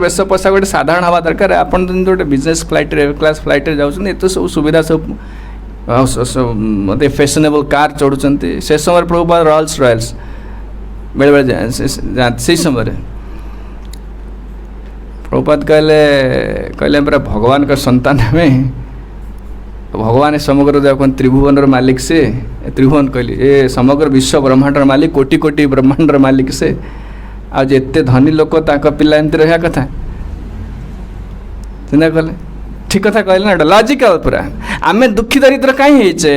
वेश पोषाक गोटे साधारण हवा दरकार आपन गोटे बिजनेस फ्लाइट क्लास फ्लाइट जाऊँ एत सब सुविधा सब फैशनेबल कार चढ़ुं से समय प्रभुपाद रॉयल्स बेले बेले से समय प्रभुपाद कहले पूरा भगवान का संतान हमें भगवान समग्र देखो त्रिभुवन मालिक से त्रिभुवन कहली ए समग्र विश्व ब्रह्मांडर मालिक कोटि कोटि ब्रह्मांडर मालिक से आज एते धनी लोक पिला एमती रहा कथा चिंता कले ठीक कथा कहले ना लॉजिकल पूरा आमे दुखी दरिद्र कहीं होचे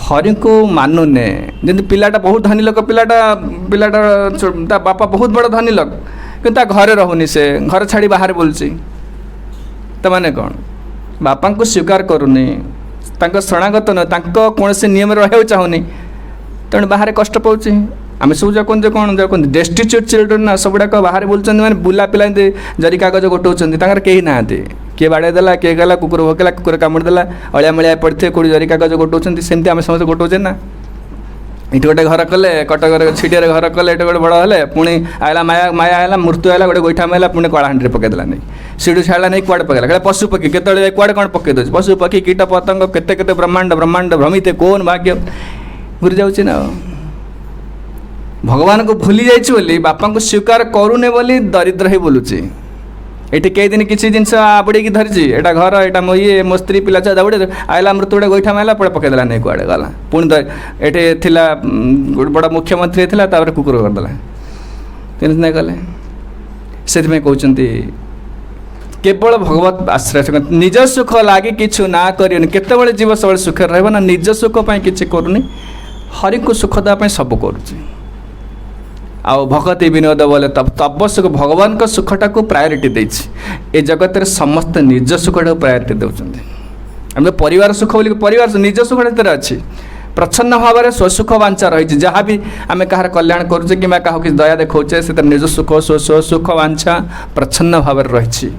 हरि को मानुने जमी पिलाटा बहुत धनी लोक पिलाटा बापा बहुत बड़ धनी लोक कि घरे रहुनी से घर छाड़ी बाहर बोलची तो माने कौन बापा को स्वीकार करूनी शरणागत न कौन से नियम रहा चाहूनी तेणु बाहर कष्ट पाँच आम सब जो कौन जो डेस्टिट्यूट चिल्ड्रेन ना सब गुड़ाक बाहर बोलते मैंने बुला पिला जरी कागज गोटाऊँ कहीं ना किए बाड़ेदेला किए गला कुकुर भोकला कुकुर कामुड़देला अलिया मलिया पड़े कौटी जरी कागज गोटाऊँ सेमती आम समस्त गोटाऊे ना इट गोटे घर कले कटक छिड़िया घर कले गोटे बड़ हेले पुणी आला माया माया आला मृत्यु आला गोटे गोईठा मारा पुणी कलाहांडी पकईदेला नहीं सीढ़ू छाड़ा नहीं कुआड़े पकड़ा क्या पशु पक्षी केत कुआड़े कौन पकई दे पशु पक्षी कीट पतंग केते केते ब्रह्मांड ब्रह्मांड भ्रमित कौन भाग्य घूरी जाऊँगी ना भगवान को भूली जाइए बापा को स्वीकार करूने बोली दरिद्र ही बोलुची ये कई दिन किसी जिनस आबड़ी की धरी एटा घर एटा मो ये मो स्त्री पिला छुआ दौड़े आइला मृत्यु गोटे गोईठा मारा पड़े पकईदेला नहीं कुआड़े गला पुणी ये बड़ मुख्यमंत्री था कुकुर करदेला तेना कले से कहते केवल भगवत आश्रय निज सुख लगे किछु ना कर केतबे जीव सब सुख रहा ना निज सुखपाई कि करूनी हरि को सुख देवाई सब करुच्ची आउ भगती विनोद बोले तब सुख भगवान का सुखटा को प्रायोरीटी देछि जगत रे समस्त निज सुखटा प्रायोरीटी देउछन आम परिवार सुख बोली परिवार निज सुखटा अच्छी प्रच्छन्न भाव में स्वसुख वांछा रही जहाँ भी आम कहार कल्याण करुचे कि क्या दया देखौचे से निज सुख स्वसुख वांछा प्रच्छन्न भाव में रही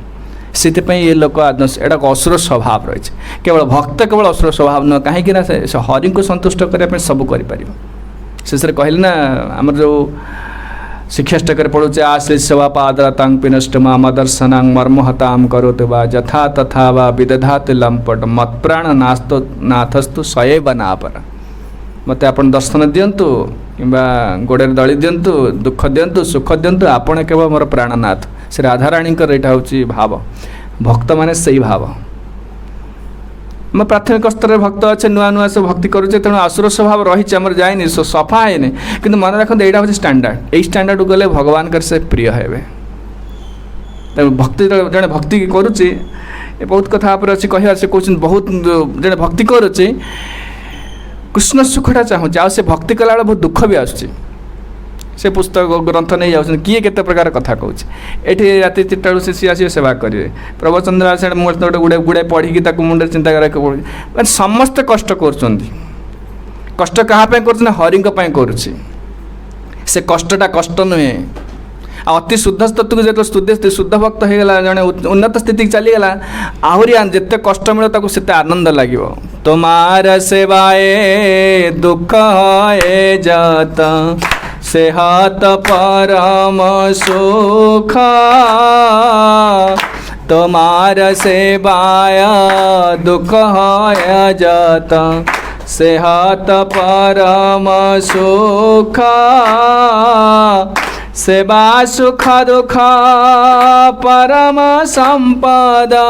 से ये लोक एटा असुर स्वभाव रही केवल भक्त केवल असुर स्वभाव नुह कहीं से हरि को संतुष्ट करने सब कर शेष कहले ना आम जो शिक्षाष्टक पढ़ुचे आश्लिष्यवा पादरतांग पिनष्टमा मदर्शनांग मर्महताम करोतु वा यथा तथा वा विदधातु लंपट मत्प्राण नास्तो नाथस्तु सएव नापर मत आपण दर्शन दिंतु कि गोड़े दली दिंतु दुख दिंतु सुख दिंतु आपण केवल मोर प्राणनाथ से राधाराणी यहाँ हूँ भाव भक्त माने से भाव मैं प्राथमिक स्तर भक्त अच्छे नुआ नुआ सब भक्ति करुचे तेणु असुर स्वभाव रही आमर जाए सफा है कि मन रखते यहाँ हूँ स्टांडर्ड यही स्टांडर्ड गले भगवान कर से प्रिय हे भक्ति जड़े भक्ति करुचे बहुत कथा अच्छी कह से कहते बहुत जड़े भक्ति करुचे कृष्ण सुखटा चाहूँ आ से भक्ति कला बहुत दुख भी आस से पुस्तक ग्रंथ नहीं जाऊँ किए केते प्रकार कथा कहूँ ये राति 3टा से सी आस सेवा करेंगे प्रवचंद्र से गोटे गुड़े गुड़े पढ़ी मुंडे चिंता कर समस्त कष्ट कष्ट क्या कर हरि करुचे से कष्टा कष्ट नुहे अति शुद्ध तत्व जो शुद्ध भक्त होगा जड़े उन्नत स्थिति चलीगला आहरी जिते कष्ट मिले से आनंद लगे तुम्हार सेवाए दुख है जाता से हाथ परम सुख तुम्हार सेवाया दुख है जाता से हाथ परम सुख सेवा सुख दुख परम संपदा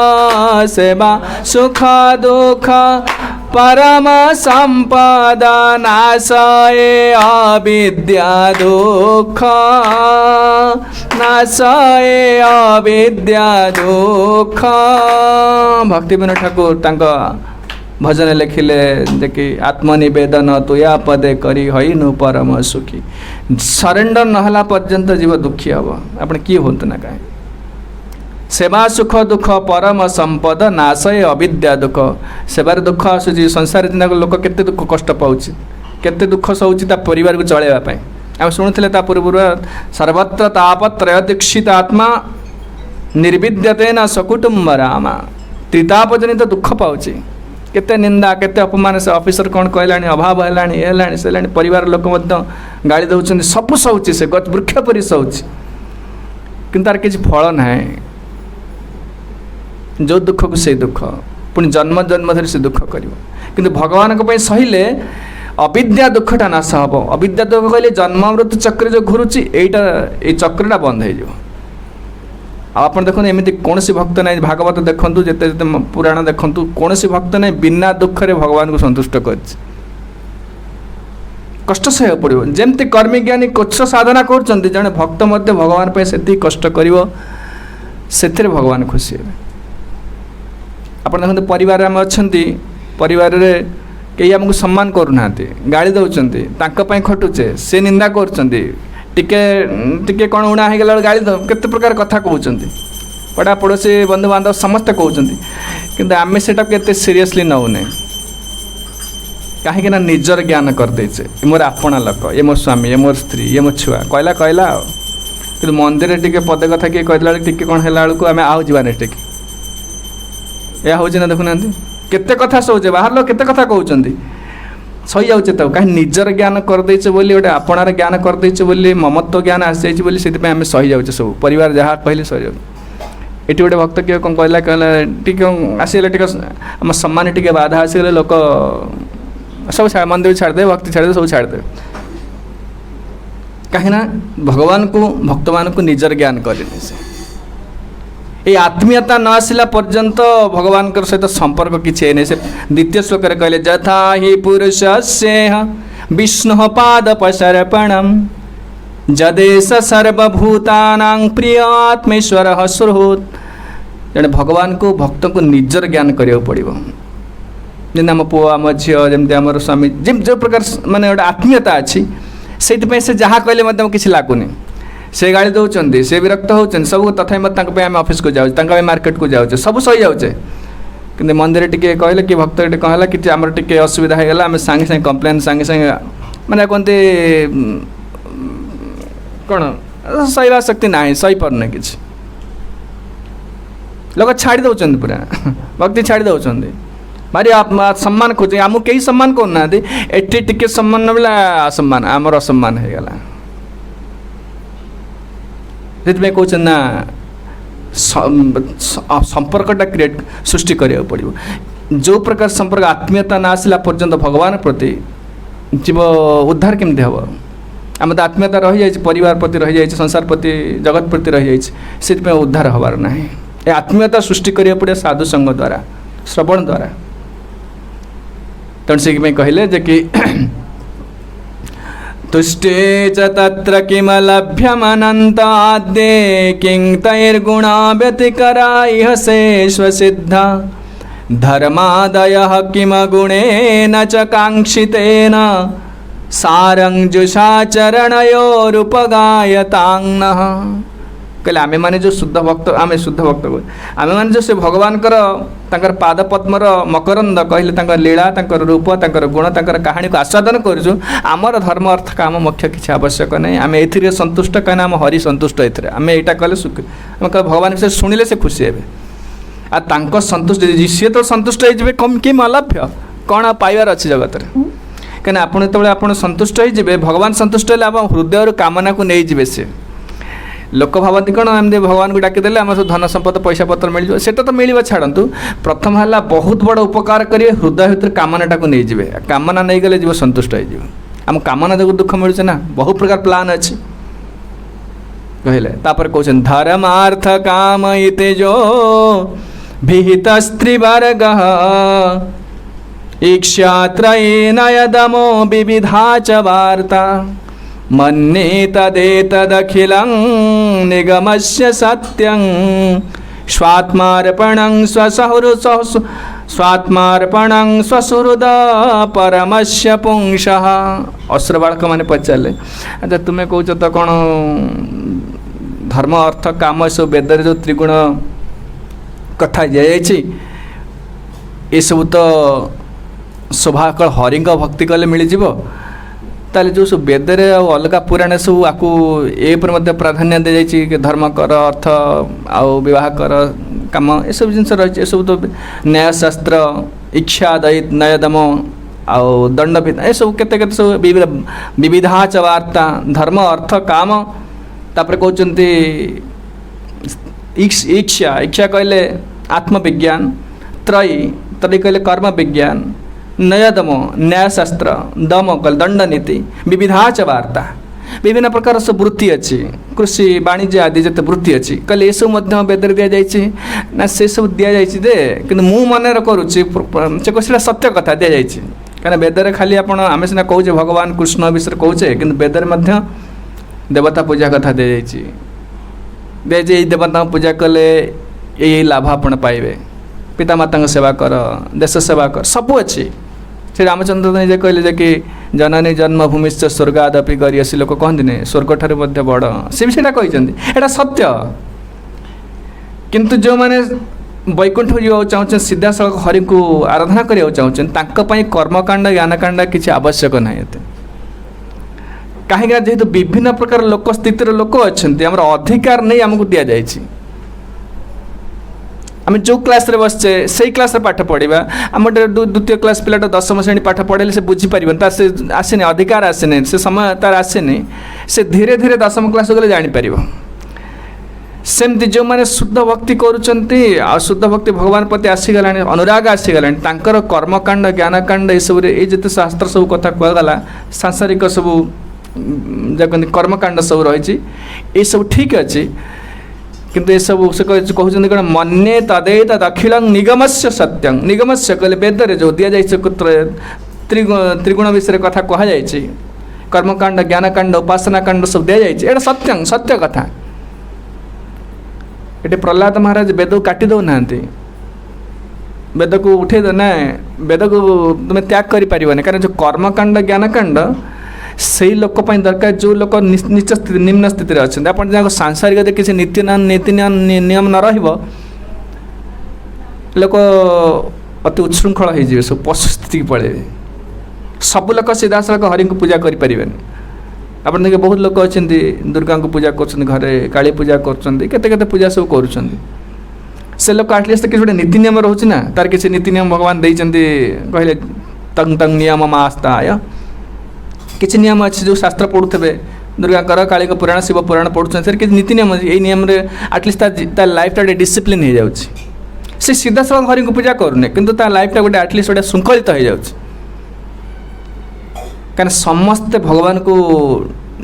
सेवा सुख दुख परम संपद नाशये अविद्या दुख नाशये अविद्या दुख। भक्ति विनोद ठाकुर तांका भजन लिखिले देखि आत्मनिवेदन तुया पदे करी हईनु परम सुखी। सरेंडर नहला पर्यंत जीव दुखी हम आपण किए हूँ ना कहीं। सेवा सुख दुख परम संपद नाशय अविद्या दुख। सेवार दुख आसूँ संसार दिन लोक केते दुख कष्ट पाँच केते दुख सहूँ परिवार को चलैवाई। आम शुणुले पूर्व सर्वत्र तापत्रय दीक्षित आत्मा निर्विद्यते न सकुटुंब रामा। त्रिताप जनित दुख पाँच केते निंदा केते अपमान से ऑफिसर कौन कहलानी अभाव है से परिवार लोक गाड़ी दौरान सब सहूँ से वृक्ष परी सहूँ कि तार किसी फल ना जो दुख को से दुख पुणी जन्म जन्म धरी से दुख कर कि भगवान को सहिले अविद्या दुखटा नाश हम। अविद्या दुख कहले जन्म मृत्यु चक्र जो घुरुची एटा ए चक्रटा बंद हो। आप देखो एमती कौन भक्त ना भागवत देखु जिते जिते पुराण देखु कौन भक्त ना बिना दुख रे भगवान को संतुष्ट कर कष्ट सह पड़ो। जमती कर्मी ज्ञानी कुछ साधना कर जड़े भक्त मध्य भगवान पे से कष्ट कर भगवान खुशी है। आप देखते परिवार आम अच्छा परिवार कई आमको सम्मान करूना गाड़ी दौरान खटुचे से निंदा कर कौन उणा हो गला गाड़ी केते प्रकार कथा कहते पड़ा पड़ोसी बंधु बांधव समस्ते कहते कि आम से सीरियसली नौने कहीं निजर ज्ञान करदेचे मोर आपणा लोक ये मो स्वामी ये मोर स्त्री ये मो छुआ कहला कहला कि मंदिर टे पदे कथा किए कहला टे कौन है बेलू आम आउ जाने टे यह हूँ ना देखुना केते कथा सोचे बाहर लोग केते कथा कहते सही जाऊे तो कहीं निजर ज्ञान करदेचे बोली गोटे आपणार ज्ञान करदेचे बोली ममत्व ज्ञान आसी जाइए से आम सही जाऊे सब परिवार जहाँ कहले सही जाऊ। ये गोटे भक्त किए कौन कहला कहला टी आसगले टी आम सम्मान टी बाधा आसगले लोक सब मंदिर छाड़दे भक्ति छाड़दे सब छाड़दे कहीं भगवान को भक्त मान को निजर ज्ञान करें से ये आत्मीयता न आसला पर्यंत भगवान सहित संपर्क किसी नहीं। से द्वितीय श्लोक कहले यथा हि पुरुषस्य विष्णु पाद पसर्पणम जदेश सर्वभूतानां प्रिय आत्मेश्वर सुहृत। जड़े भगवान को भक्त को निजर ज्ञान करा पड़ो जमी आम पुओ आम झी जमी आम स्वामी जो प्रकार माने गोटे आत्मीयता अच्छी से जहाँ कहले किसी लगुनि से गाड़ी दौरान से विरक्त होती सब तथा आम ऑफिस को जाऊँ मार्केट को जाऊे सब सही जाऊे कि मंदिर टे कहले कि भक्त टे कहला कि आम टे असुविधा हो गला आम सांगे सांगे कम्प्लेन सांगे सांगे मैंने कहते कौन सहवा शक्ति ना सही पारना कि लोग छाड़ी दौरान पूरा भक्ति छाड़ी दौरान भारी सम्मान खोजे आमको कई सम्मान करना एटी टिके सम्मान न बोला असम्मान आमर असम्मान हो गला से कहते ना संपर्कटा क्रिएट सृष्टि करा पड़ो। जो प्रकार संपर्क आत्मीयता ना आसला पर्यंत भगवान प्रति जीव उद्धार केमती हम आम तो आत्मीयता रही जाए परिवार प्रति रही जाए संसार प्रति जगत प्रति रही जाए से उद्धार हबार ना ये आत्मीयता सृष्टि करा पड़े साधु संग द्वारा श्रवण द्वारा। तेणु से कहले जे कि तुष्टे च तत्र किमलभ्यमनन्ताद्ये किं तैर्गुणा व्यतिकरा इह शेष्वसिद्धा धर्मादयः किमगुणेन च काङ्क्षितेन सारंजुषा चरणयोरुपगायताङ्नः। कहले आमे माने जो शुद्ध भक्त आमे शुद्ध भक्त आमे माने जो से भगवान कर पाद पद्मर मकरंद कहले तांकर लीला तांकर रूप तांकर गुण तांकर कहानी को आस्वादन करूँ आमर धर्म अर्थ काम मोक्ष किसी आवश्यक नहीं आम ए संतुष्ट कहीं आम हरि संतुष्ट ये आम यहाँ कले सुख आम भगवान विषय शुणिले से खुशी हे आ संतुष्ट सी तो संतुष्ट हो कम किम अलभ्य कौन पाइबार अच्छी जगत में कहीं आपड़ जो आप संतुष्ट हो भगवान संतुष्ट है हृदय कामना को नहीं जी सी लोक भावती कौन एमती भगवान को डाकिदेले आम सब धन संपद पैसा पत्र मिल जाए तो मिल छाड़ू प्रथम है बहुत बड़ उपकार करेंगे हृदय भर कामनाटा को नहीं जाए कामना नहीं गले जीव संतुष्ट हो आम कामना जो दुख मिलूँ ना बहुत प्रकार प्लान अच्छी कहले कहते धर्मार्थ काम इते जो विहित स्त्री वर्ग ईक्ष्यात्रयेन यदमो विविधा च वार्ता मन्ये तदेतदखिलं निगमस्य सत्यं स्वात्मार्पणं स्वात्मार्पणं स्वसुहृद परमस्य पुंसः। असुर बालक मैंने पचारे अच्छा तुम्हें कौच तो कौन धर्म अर्थ काम सब वेदर जो त्रिगुण कथा ये सब तो शोभाकल हरि भक्ति कले मिलଯିव ताले जो सब वेदरे अलग पुराण सब आपको ए पर प्राधान्य दी जाइए धर्म कर अर्थ आउ विवाह कर काम ये सब जिन रही सब तो न्यायशास्त्र इच्छा नयदम आउ दंड ये सब केते सब विविधा च वार्ता धर्म अर्थ काम तापर कहते इच्छा इच्छा कहले आत्मविज्ञान त्रयी त्रयी कहले कर्म विज्ञान नयदम न्यायशास्त्र दम कल दंड नीति विविधा च वार्ता विभिन्न प्रकार सब वृत्ति अच्छी कृषि वाणिज्य आदि जिते वृत्ति अच्छी कहले ये सब वेदर दि जाइए ना से सब दि जाइए दे कि मन करुच्ची से सत्य कथा दि जाइए कहीं वेदर खाली आप आम सीना कहे भगवान कृष्ण विषय कहे कि वेदर देवता पूजा कथा दि जाइए देवता पूजा कले यही लाभ आपण पाइबे पितामाता सेवा कर देश सेवा कर सबू अच्छी श्री रामचंद्र निजे कहले कि जननी जन्मभूमिश्च स्वर्गादपि गरियसी लोक कहते नहीं स्वर्ग ठारे मध्य बड़ सी भी सीटा कहते सत्य किंतु जो मैंने वैकुंठ जा चाहते सीधा सड़क हरि को आराधना करने चाहते कर्मकांड ज्ञानकांड किसी आवश्यक ना कहीं जेहेतु विभिन्न प्रकार लोक स्थितिर लोक अच्छा आम अधिकार नहीं आमको दि जाए आम जो क्लास रे बसचे से क्लास रे पाठ पढ़ा आम द्वितीय क्लास पिलाटा 10वीं श्रेणी पाठ पढ़े से बुझीपर तार से आसेनि अधिकार आसेनि से समय तार आसेनि से धीरे धीरे 10वीं क्लास गले जापर सेमती जो मैंने शुद्ध भक्ति करुँच शुद्ध भक्ति भगवान प्रति आसीगला अनुराग आसीगला कर्मकांड ज्ञानकांड सब ये जिते शास्त्र सब कथा कहगला सांसारिक सब जब कर्मकांड सब रही ये सब ठीक अच्छे किंतु ये सब से कहते कौन मन्ये तदे तद अखिल निगमस्य सत्यं निगमस्य कहले वेदरे जो दि जाए त्रिगुण विषय कथा कह जाए कर्मकांड ज्ञानकांड उपासनाकांड सब दि जाए ये सत्यं सत्य कथा ये प्रहलाद महाराज वेद को काटी दौना वेद को उठे ना वेद को तुम्हें त्याग कर कारण जो कर्मकांड ज्ञानकांड से लोक दरकार जो लोक नीच स्थिति निम्न स्थिति अच्छा आप सांसारिक किसी नीति नियम न लोक अति उच्छृंखल हो सब पशु स्थिति पड़े सब लोक सीधा सड़क हरि को पूजा करें आप देखिए बहुत लोक अच्छा दुर्गा को पूजा कर घरे काली पूजा कर पूजा सब कर से लोक आटलिस्ट किसी गोटे नीति नियम रोचे ना तार किसी नीति नियम भगवान देते कहले तंग तंग नियम आस्ताय किसी नियम अच्छे जो शास्त्र पढ़ुवे दुर्गा कर काली पुराण शिव पुराण पढ़ुं सर किसी नीति नियम ये नियम आटलिस्ट लाइफटा गोटे डिसिप्लिन हो जाए से सीधा सड़क हरि को पूजा करूने किंतु लाइफटा गोटे आटलिस्ट गोटे श्रृंखलित हो जाए कहीं समस्ते भगवान को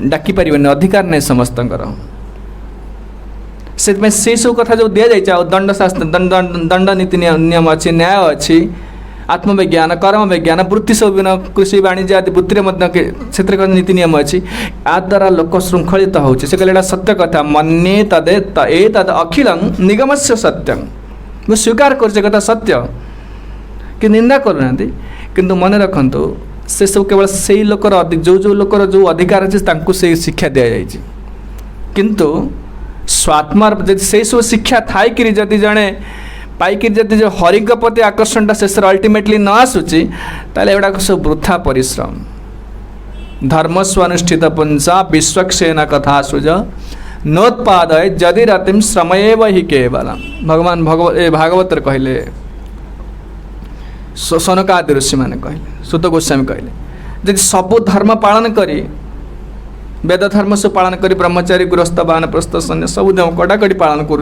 डाकी पारे अधिकार नहीं समस्त से सब कथा जो दि जाए दंड शास्त्र दंड नीति नियम अच्छी न्याय अच्छी आत्मविज्ञान कर्म विज्ञान वृत्ति सब कृषि वाणिज्य आदि वृत्ति से नीति नियम अच्छी आ द्वारा लोक श्रृंखलित होचे से कहले सत्य कथा मन्ये तदे तद अखिल निगमस्य सत्यं मुझे स्वीकार कर सत्य कि निंदा करना किंतु मन रखु से सब केवल से लोकर जो जो लोकर जो अधिकार अच्छे से शिक्षा दि जाए किंतु स्वात्मा से सब शिक्षा थाई जदि जड़े पाइक जदि जो हरि प्रति आकर्षणटा शेष अल्टीमेटली न आसूची ताले एगुड़ा सब वृथा परिश्रम धर्मस्वनुष्ठित पुंसा विश्वक्षेन कथा सुज नोत्पादय जदि रतिम श्रमएव हि केवल भगवान भागवत कहले सनकादि ऋषि मैंने कहले सुत गोस्वामी कहले यदि सबू धर्म पालन करी वेद धर्म सब पालन कर ब्रह्मचारी गृहस्थ वानप्रस्थ सन्यास सब कड़ाकड़ी पालन कर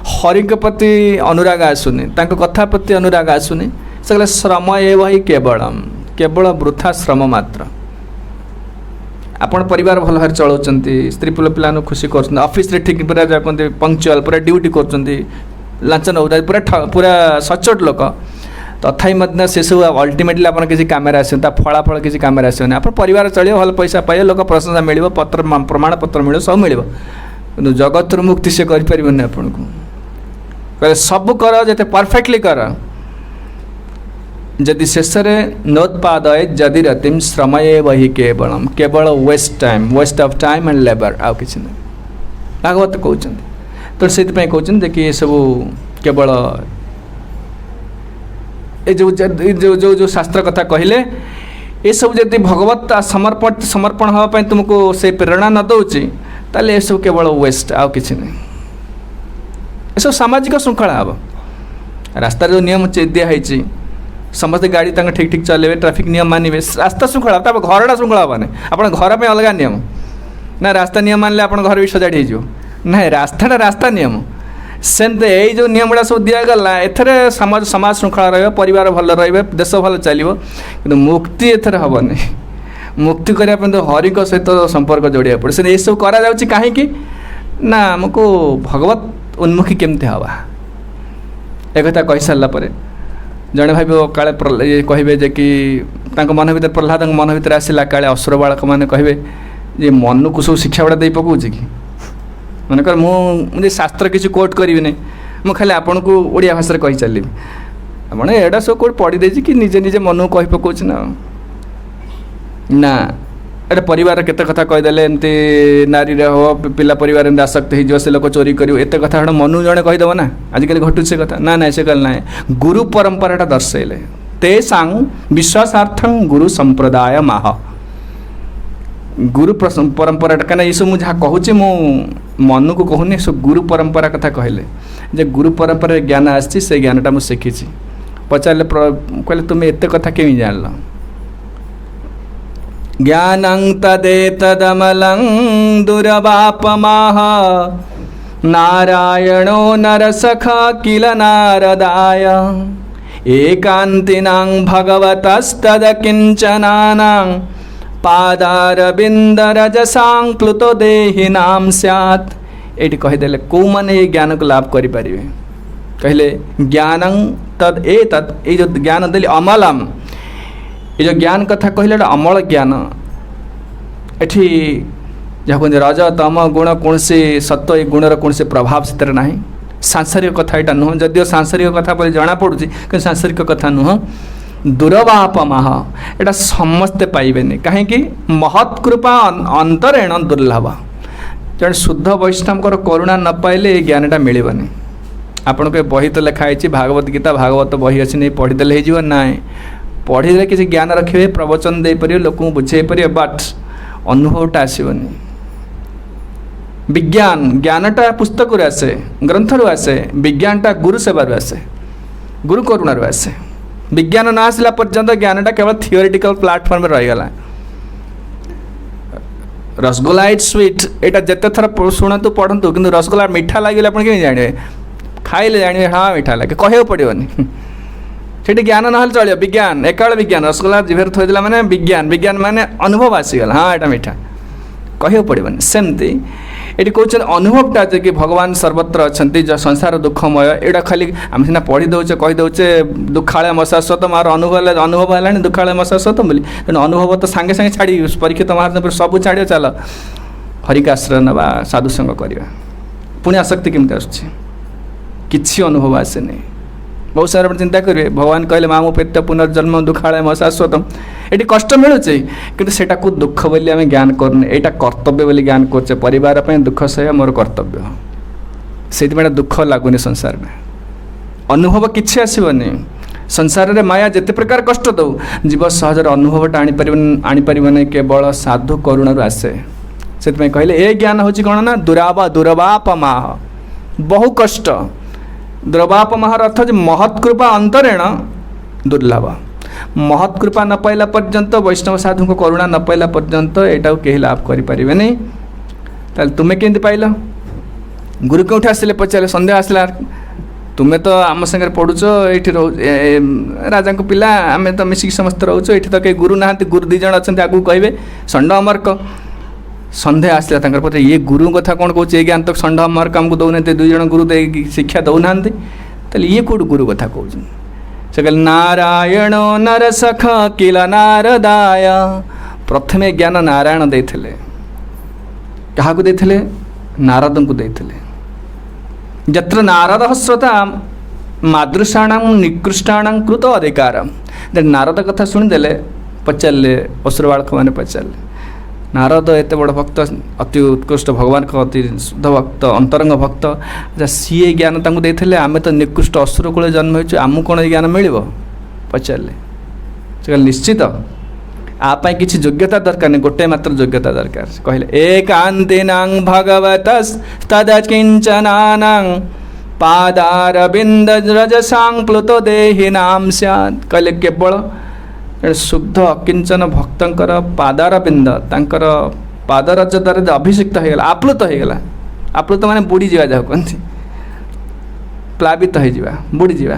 हरि प्रति अनुराग आसुनी कथा प्रति अनुराग आसुनी से श्रम एवं ही केवल वृथा श्रम मात्र आपण परिवार भल भाव चलाउछन्ति स्त्री पुल पिला खुशी कर ऑफिस रे ठीक पूरा पंक्चुअल पूरा ड्यूटी कर लांच नौ पूरा पूरा सचोट लोक तथापि से सब अल्टीमेटली आप किसी काम आस फलाफल किसी काम आसोनी आप परिवार चलो भल पैसा पाइए लोक प्रशंसा मिल पत्र प्रमाण पत्र मिल सब मिल कि जगत मुक्ति से करें आपन को कहे सब कर जिते परफेक्टली कर जदि शेष नोत्पादय जदि रतिम श्रमये वही केवलम केवल waste of time and labour आउ कि भागवत कहते तो से कहते कि ये सब केवल जो शास्त्र कथा कहले ये सब जब भगवत समर्पण हाँपाई तुमको से प्रेरणा न दौची ताले ये सब केवल वेस्ट आउ कि ये सब सामाजिक श्रृंखला हम रास्तार जो नियम दिखाई समस्त गाड़ी ठीक ठीक चलेबे ट्रैफिक नियम मानवे रास्ता श्रृंखला घरटा श्रृंखला हेनी आप घर पर अलग नियम ना रास्ता नियम मानले आप घर भी सजाड़ी हो ना रास्ताटा रास्ता नियम सेमती यही जो नियम गुड़ा सब दिगला एथरे समाज श्रृंखला रहिबा भल रहिबे देश भल चलिबो किंतु मुक्ति एथरे हेनी मुक्ति करने तो हरि सहित संपर्क जोड़िया पड़े से सब करा जाउछि काहेकि ना हमको भगवत उन्मुखी केमती हवा एक कथा कही सारा पर जड़े भाई काले कहे जे कि मन भर प्रहलाद मन भर आसला काले असुर बालक मैंने कहे जे मन को सब शिक्षा गुड़ा दे पकाउछि कि मनकर मुझे शास्त्र किसी कोट करी नहीं मुझे खाली आपन को ओडिया भाषा कही चलि आप एटा सब कोट पढ़ी देछि कि निजे निजे मन को कही पकाउछि ना एटा परिवार केते कथा कहीदेले एमती नारी हो पिला परिवार आसक्त हो से लोक चोरी कर एत कथा मनु जड़े कहीदेव ना आजिकल घटू से कथा ना ना से कल ना गुरु परंपराटा दर्शेले तेषां विश्वासार्थं गुरु संप्रदाय माह गुरु परंपराटा कहीं ये सब मुझे कहूँ मो मन को कहूनी सब गुरु परंपरा कथा कहले जे गुरु परंपरा ज्ञान आसी से ज्ञानटा मुझे शिखी पचारे कहले तुम्हें एत कथा केमी जान ज्ञानं तदेतदमलं दुरवापमाह नारायणो नरसखा किल नारदाय एकान्तिनां भगवतस्तद किंचनानां पादारविंदरजसां क्लुतो देहिनां स्यात् एटी कहीदेले कौ मैंने ये ज्ञान को लाभ करें कहले ज्ञानं तद ये जो ज्ञान देली अमलम ये जो ज्ञान कथा कहले अमल ज्ञान एठी जहाँ कहते रज तम गुण कौन से सत्व ये गुणर कौन से प्रभाव से ना सांसारिक कथा यहाँ नुह जदिव सांसारिक कथा पर जना पड़ुची कि सांसारिक कथा नुह दुर्वापमाह एटा समस्ते पाइबेनि कहीं महत्कृपा अंतरेण दुर्लभ जन शुद्ध वैष्णव करुणा न पाइले ये ज्ञानटा मिलबनी आपन को बही तो लिखाई भागवत गीता भागवत बही अच्छी नहीं पढ़ीदे हो ना पढ़ीदे किसी ज्ञान रखिए प्रवचन दे पारे लोक बुझे पारे बट अनुभवटा आसबनी विज्ञान ज्ञानटा पुस्तक आसे ग्रंथ आसे विज्ञानटा गुरु सेवार आसे गुरु करुणार आसे विज्ञान न आसला पर्यंत ज्ञानटा केवल थियोरिटिकल प्लाटफर्म रहीगला रसगोला इट स्वीट यहाँ जिते थर शुणु पढ़ु कि रसगोला मीठा लगे आप जानवे खाइले जानवे हाँ मीठा लगे कह पड़ोनी से ज्ञान ना चलो विज्ञान एकाल विज्ञान रसगोला जीवर थोड़ा मैंने विज्ञान विज्ञान माने अनुभव आसीगला हाँ यहाँ मीठा कह पड़ोनी सेमती ये कहते अनुभवटा जे कि भगवान सर्वत्र अच्छा संसार दुखमय यहाँ खाली आम सीना पढ़ी दौचे कहीदे दुखालय मशाश्वत मार अनुभव है दुखालय मशाश्वत बोली तेणु अनुभव तो सांगे सांगे छाड़ी परीक्षित महाराज सब छाड़ चल हरिकाश्रय नवा साधुसंग करवा पुणी आसक्ति केमती आसुच्छी किसी अनुभव आसे नहीं बहुत सारा चिंता करेंगे भगवान कहले मामू पेत्य पुनर्जन्म दुखालय मशाश्वतम ये कष्ट मिलूँ कि सेटा को दुख बोली आम ज्ञान करने यहाँ कर्तव्य बोली ज्ञान करे परिवार दुख सह मोर कर्तव्य से दुख लगुनि संसार में अनुभव किसी आसबनी संसार में माया जिते प्रकार कष्ट दौ जीव सहजर अनुभवटा आनीपर केवल साधु करुण आसे से कहले ए ज्ञान हूँ कौन ना दुर्वापमाह बहु कष्ट दुर्वापमाह अर्थ महत्कृपा अंतरेण दुर्लभ महत्कृपा न पाइला पर्यंत वैष्णव साधु को करुणा न पाइला पर्यंत यहाँ कहीं लाभ करें नहीं ताल तुम्हें केमती पाइल गुरु कौट आसिले पचारे सन्देह आसला तुम्हें तो आम सागर पढ़ुच ये राजा को पिला आम तो मिसिक समस्त रोच ये तो कहीं गुरु ना गुरु दीज अच्छा आगू कहे षंड अमर्क सन्देह आसला पता ये गुरु कथा कौन कौन ये ज्ञान तो षंड अमर्क आमको दौना दुई जन गुरु दे शिक्षा दौना ये कौट गुरु कथा कौन से कहले नारायण नरसख किल नारदाय। प्रथमे ज्ञान नारायण देथिले, काहाकु देथिले? नारद को देथिले। यत्र नारद श्रोता मादृशाणां निकृष्टाणां कृत अधिकार। नारद कथा शुणिदेले पचारे असुर बालक मैंने पचारे नारद एत बड़ भक्त, अति उत्कृष्ट भगवान का अति शुद्ध भक्त, अंतरंग भक्त। अच्छा सीए ज्ञान तांको देथिले, आमे तो निकृष्ट असुर कूल जन्म होइछु, आमु कोन ज्ञान मिलिबो? पचारे से कहले निश्चित आपाई किसी योग्यता दरकार नहीं, गोटे मात्र योग्यता दरकार। कहले एकांतिनां भगवतस्तदकिंचनानां पादारविंद रजसां प्लुतो देहिनां स्यात्। कहले केवल शुद्ध अकिंचन भक्तंकर पादारविंद तांकर पादरज द्वारा अभिषिक्त हो गला, आप्लुत हो गला। आप्लुत माने बुड़ी जावा, जा कहते प्लावित हो जावा, बुड़ी जावा।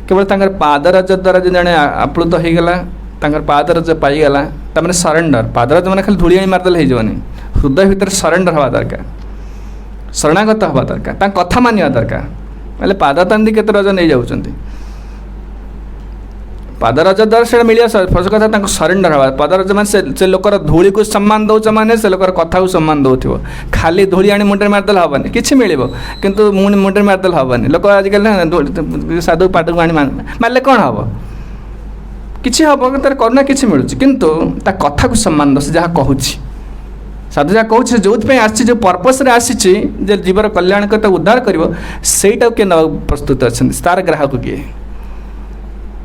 केवल तांकर पादरज द्वारा जो जने आप्लुत हो गला, तांकर पादरज पाईगला, तार सरेंडर। पादरज मैंने खाली धूली मारदेले होजनी, हृदय भितर सरेंडर हवा दरकार, शरणागत हवा दरकार, कथा मानिया दरकार। मतलब पाद तांदी केते रज नहीं जाउछंती, पादरज द्वारा से मिलिया फर्स्ट कथा सरेंडर हवा। पादरज मान से लोकर धूली को सम्मान दौच माने से लोकर कथा को सम्मान दौथिबो। खाली धूली आनी मुंडे मारदेले हबनी, किछि मिलिबो किंतु मुंडे मारदेले हबनी। लोक आजिकल साधु पाद को आनी मारले कोन हबो? किछि हबो, तार करुणा किछि मिलुछि, किंतु ता कथा को सम्मान दस जहाँ कहूछि। साधु जहाँ कहूछि जो आसी, जो पर्पस रे आसी जे जीवर कल्याण कर उद्धार करिवो, सेटा के न प्रस्तुत अछन। तार ग्राहक किए?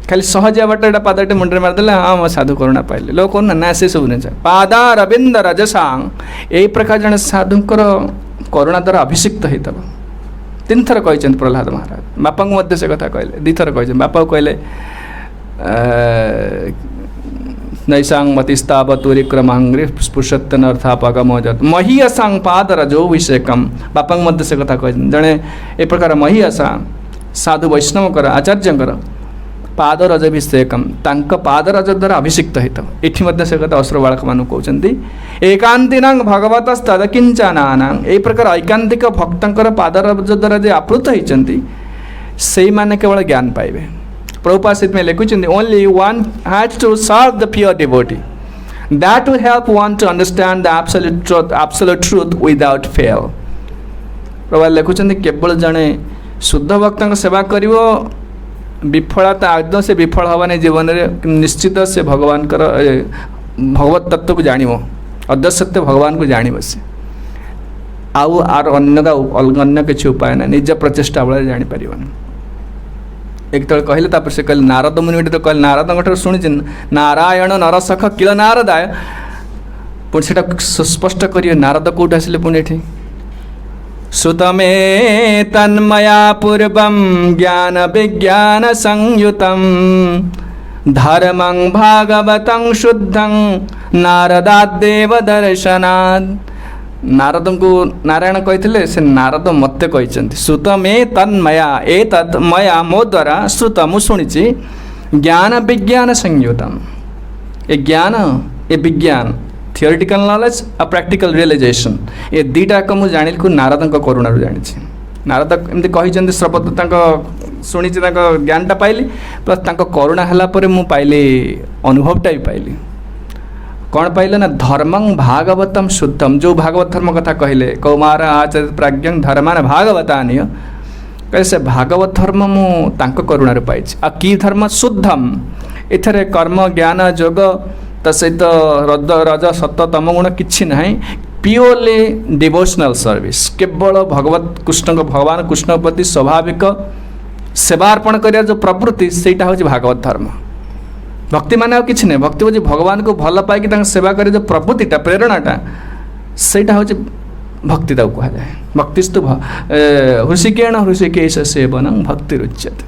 खाली सहज बाट एटा पादटे मुंडे मारदेले हाँ मो साधु करुणा पाइले, लोक कोन ना से सब नहीं। पादार अरविंद रजसां, एई प्रकार जन साधुंकर करुणा द्वारा अभिषिक्त होइतब। 3 थर कहछन प्रहलाद महाराज। बापा को मध्य से कथा कहले, 2 थर कहछन। बापा को कहले नैसांग मतिस्तावतुरिक्रमांग्रि स्पृशत्यनर्थापगमोजत महीयसांग पादरजो विषेकम। बापा मध्य से कथा कहछन। जड़े ए प्रकार महीयसा साधु वैष्णवकर आचार्यंकर पादरजभिषेकम, तांक पादरज द्वारा अभिषिक्त होता। एठी मध्य से कथा असुर बालक मानु कहउछंती एकांतिनां भगवतस्तदकिंचनानां। ए प्रकार ऐकांतिक भक्तंकर पादरज द्वारा जे आप्लुत होइचंती, सेई माने केवल ज्ञान पाइबे। प्रभुपाद में लिखुचंदी only one has to serve the pure devotee, that will help one to understand the absolute truth without fail. Prabhupada लिखुचंदी केवल जने शुद्ध भक्तंक सेवा करिवो, विफलता आदौ से विफल हवानी जीवन में निश्चित से भगवान भगवत तत्व को जानिबो, अदसत्य भगवान को जानिबो। से आउ आर अन्य किसी उपाय ना, निज प्रचेष्टा बल जानी परिबन। एक तल कहले तापर से कहले नारद मुनि तो कहले नारद शुणी नारायण नरसख किल नारदाय। पुणी से सुस्पष्ट करिए नारद कौट आसिले पुणी एठी श्रुतमे तन्मया पूर्वं ज्ञान विज्ञान संयुतं धर्मं भागवतं शुद्धं नारदादेव दर्शनात्। नारद को नारायण कहते से नारद मत कहते श्रुतमे तन्मया ए तत् मया मो द्वारा श्रुत मु शुणी ज्ञान विज्ञान संयुतम। ए ज्ञान ए विज्ञान थियोरिटिकल नॉलेज आ प्रैक्टिकल रियलाइजेशन ये दीटा को मुझे जानी को नारद करुणा जानी। नारद एमती कहते श्रवत शुणी ज्ञानटा पाइली प्लस करुणा है मु पाइली अनुभवटा भी पाइली। कौन पाइले ना धर्मं भागवतम शुद्धम, जो भागवत धर्म कथा कहले कौमार आचार्य प्राज्ञं धर्मान भागवतानीय कहे से भागवत धर्म मु तांको करुणा पाई। आ की धर्म शुद्धम, एथरे कर्म ज्ञान योग सहित रज रज सत तम गुण किछि नहीं, प्योरली डिवोशनल सर्विस, केवल भगवत कृष्ण भगवान कृष्ण प्रति स्वाभाविक सेवार्पण करिया जो प्रवृत्ति सेटा हूँ भागवत धर्म। भक्ति माने और किछि नहीं, भक्ति हूँ भगवान को भल पाई सेवा करे जो प्रवृत्तिटा प्रेरणाटा सेटा हूँ भक्ति ताऊ कह जाए। भक्तिस्तु हृषिकेण हृषिकेश सेवनं भक्ति रुच्यते।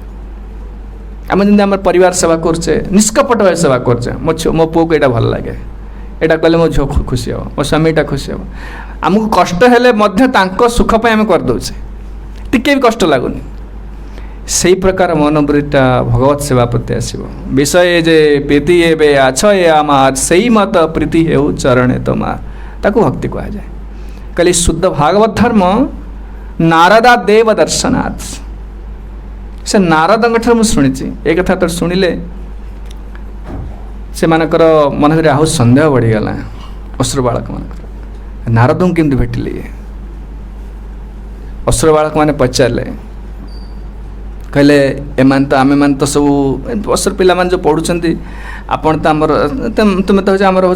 आम जमी आम परिवार सेवा करचे निष्कपट भाव सेवा करचे, मो पुओ को यहाँ भल लगे, यहाँ कहले मो झील खुशी हे, मो स्वामीटा खुशी हे। आमको कष्ट हेले सुखपाई आम करदे, टिके भी कष्ट लगुनि। से प्रकार मनोवृत्तिटा भगवत सेवा प्रति आसो। विषय जे प्रीति एवं आछये आमार से मत प्रीति हेउ चरणे तमार, ताकू भक्ति कह जाए। कहले शुद्ध भागवत धर्म नारदा देव दर्शनात्, से नारद ठार शुणी ए कथा तो शुणिले से मानकर मन भर आहु सन्देह बढ़ीगला असुर बालक मान नारद को केमती भेटिले असुर बालक मैंने पचारे कहले एमान तो आमे मान तो सब असुर पिला मान जो पढ़ुଛନ୍ତି आपण तो आमर तुम तो आमर हो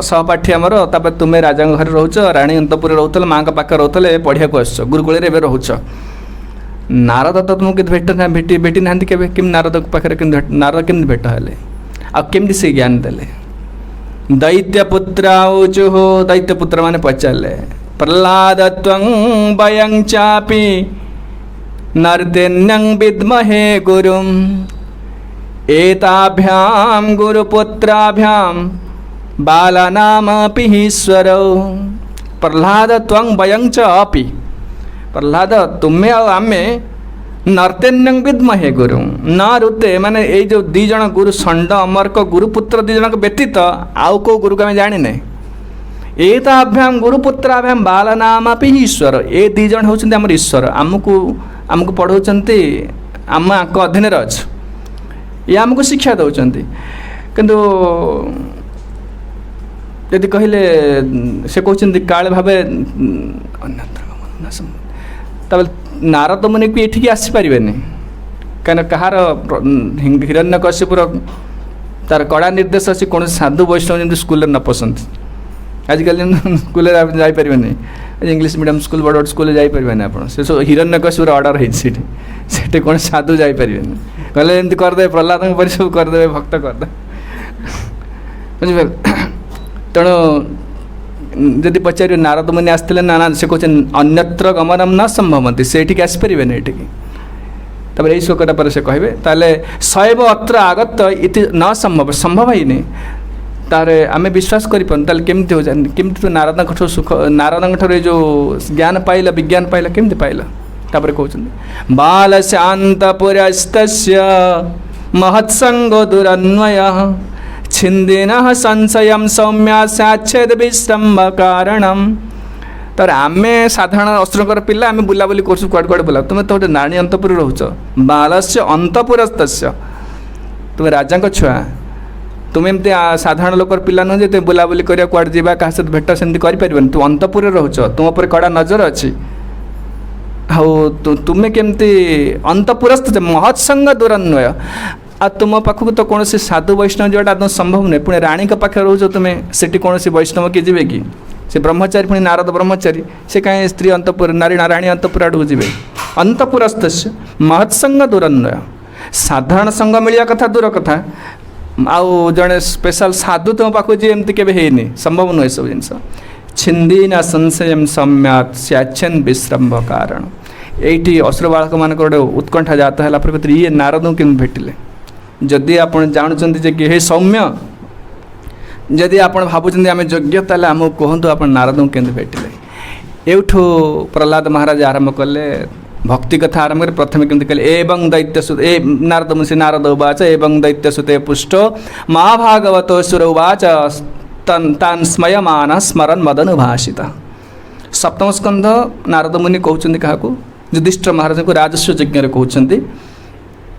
सहपाठी आमर तापर तुम्हें राजा घर रोच राणी अंतपुर रोतल माँ का पाखे रोतले पढ़िया को आस गुरुकुल रोच नारद तो तुमको भेट भेटी ना के नारद पाखे नारद केमती भेट हेले आमती से ज्ञान देले दैत्यपुत्राऊचु हो दैत्यपुत्र माने पचारे प्रह्लाद त्वं वयं चापि नर्देन्यं विद्महे गुरुं एताभ्यां गुरुपुत्राभ्यां बालानामपि ईश्वरौ प्रह्लाद त्वं वयं च अपि प्रह्लाद तुम्हें और आमे नर्तेन्यं विद्महे गुरु न रुते माने ये जो दी जन गुरु षंड अमरक गुरुपुत्र दी जन व्यतीत आउ को गुरु को जानी ना एताभ्याम गुरुपुत्राभ्याम बालनामपि ईश्वर ए दी जन होचंती हमर ईश्वर आमको आमको पढ़ाउचंती आम अधीन अच्छ ये आमको शिक्षा दौरान किंतु यदि कहले से कहते काले भावे तब नारद मुनि को ये आसीपारे कहीं कहार हिरण्यकश्यपुर तार कड़ा निर्देश अच्छी कौन साधु वैष्णव जमी स्कूल न पसंद आजिकल स्कूल जापर इंग्लीश मीडियम स्कूल बड़ बड़ स्कूल जापर आप सब हिरण्यकश्यपुर अर्डर होती कौन साधु जापर कहले एमती करदे प्रह्लाद पर सब करदे भक्त करदे बुझे तेणु जदि पचार नारद मुनि आसते ना से कहते अन्यत्र गमनम न संभवती से आसपारे ये तब यही श्लोकटा पर से कहे ताले सैव अत्र आगत इति न संभव संभव ही नहीं तारे आम विश्वास करें केमती हो केमती तो नारद सुख नारद जो ज्ञान पाइला विज्ञान पाइला केमती पाइला तापर कहते बाल शांतपुरस्त महत्संगो दुरन्वय छिंदिन संशय सौम्या साच्छेद विश्रम्भ कारणम तर आमे साधारण अस्त्रकर पिला आमे बुलाबुली करछु कुआड कुआड बुला तुम तो नाणी अंतपुर रोच बालस्य अंतपुरस्त तुम राजा को छुआ तुम एमती साधारण लोकर पिला नुह जे बुलाबुली करिया कुआड जीवा का सहित भेट सेमती करि परिबन तू अंतपुर रोच तुम ऊपर कड़ा नजर अच्छी हाउ तुम्हें केमती अंतपुरस्त महत्संग दुरन्वय आ तुम पाखक तो कौन साधु वैष्णव जाटा तुम संभव नहीं पुणी राणी के पाखे रोच तुम्हें से कौन वैष्णव किए जी कि से ब्रह्मचारी पुणी नारद ब्रह्मचारी से कहीं स्त्री अंतपुर नारी राणी अंतपुर आड़ जी अंतपुरस्त महत्संग दुरन्वय साधारण संग मिलिया कथा दूर कथा आउ जड़े स्पेशल साधु तुम पाखक जी एमती के संभव नुहे सब जिन छिंदीन संशय सम्यात स्याच्छन विश्रम्भ कारण ये असुर बालक मान गोटे उत्कंठा जाता है पर ये नारद के भेटिले जदि आप जानते कि हे सौम्य जदि आप भावुं आम योग्य ताले आमको कहतु आप नारद के भेटिले एठू प्रह्लाद महाराज आरंभ कले भक्ति कथा आरंभ कर प्रथम केमती कहले एवं दैत्यसुत ए नारद मुंशी नारद उवाच एवं दैत्यसुते पुष्टो महाभागवतो सुर उवाच तान स्मयमान स्मरण मदनुभाषिता सप्तम स्कंध नारद मुनि कहते क्या युधिष्ठिर महाराज को राजस्व यज्ञ कहते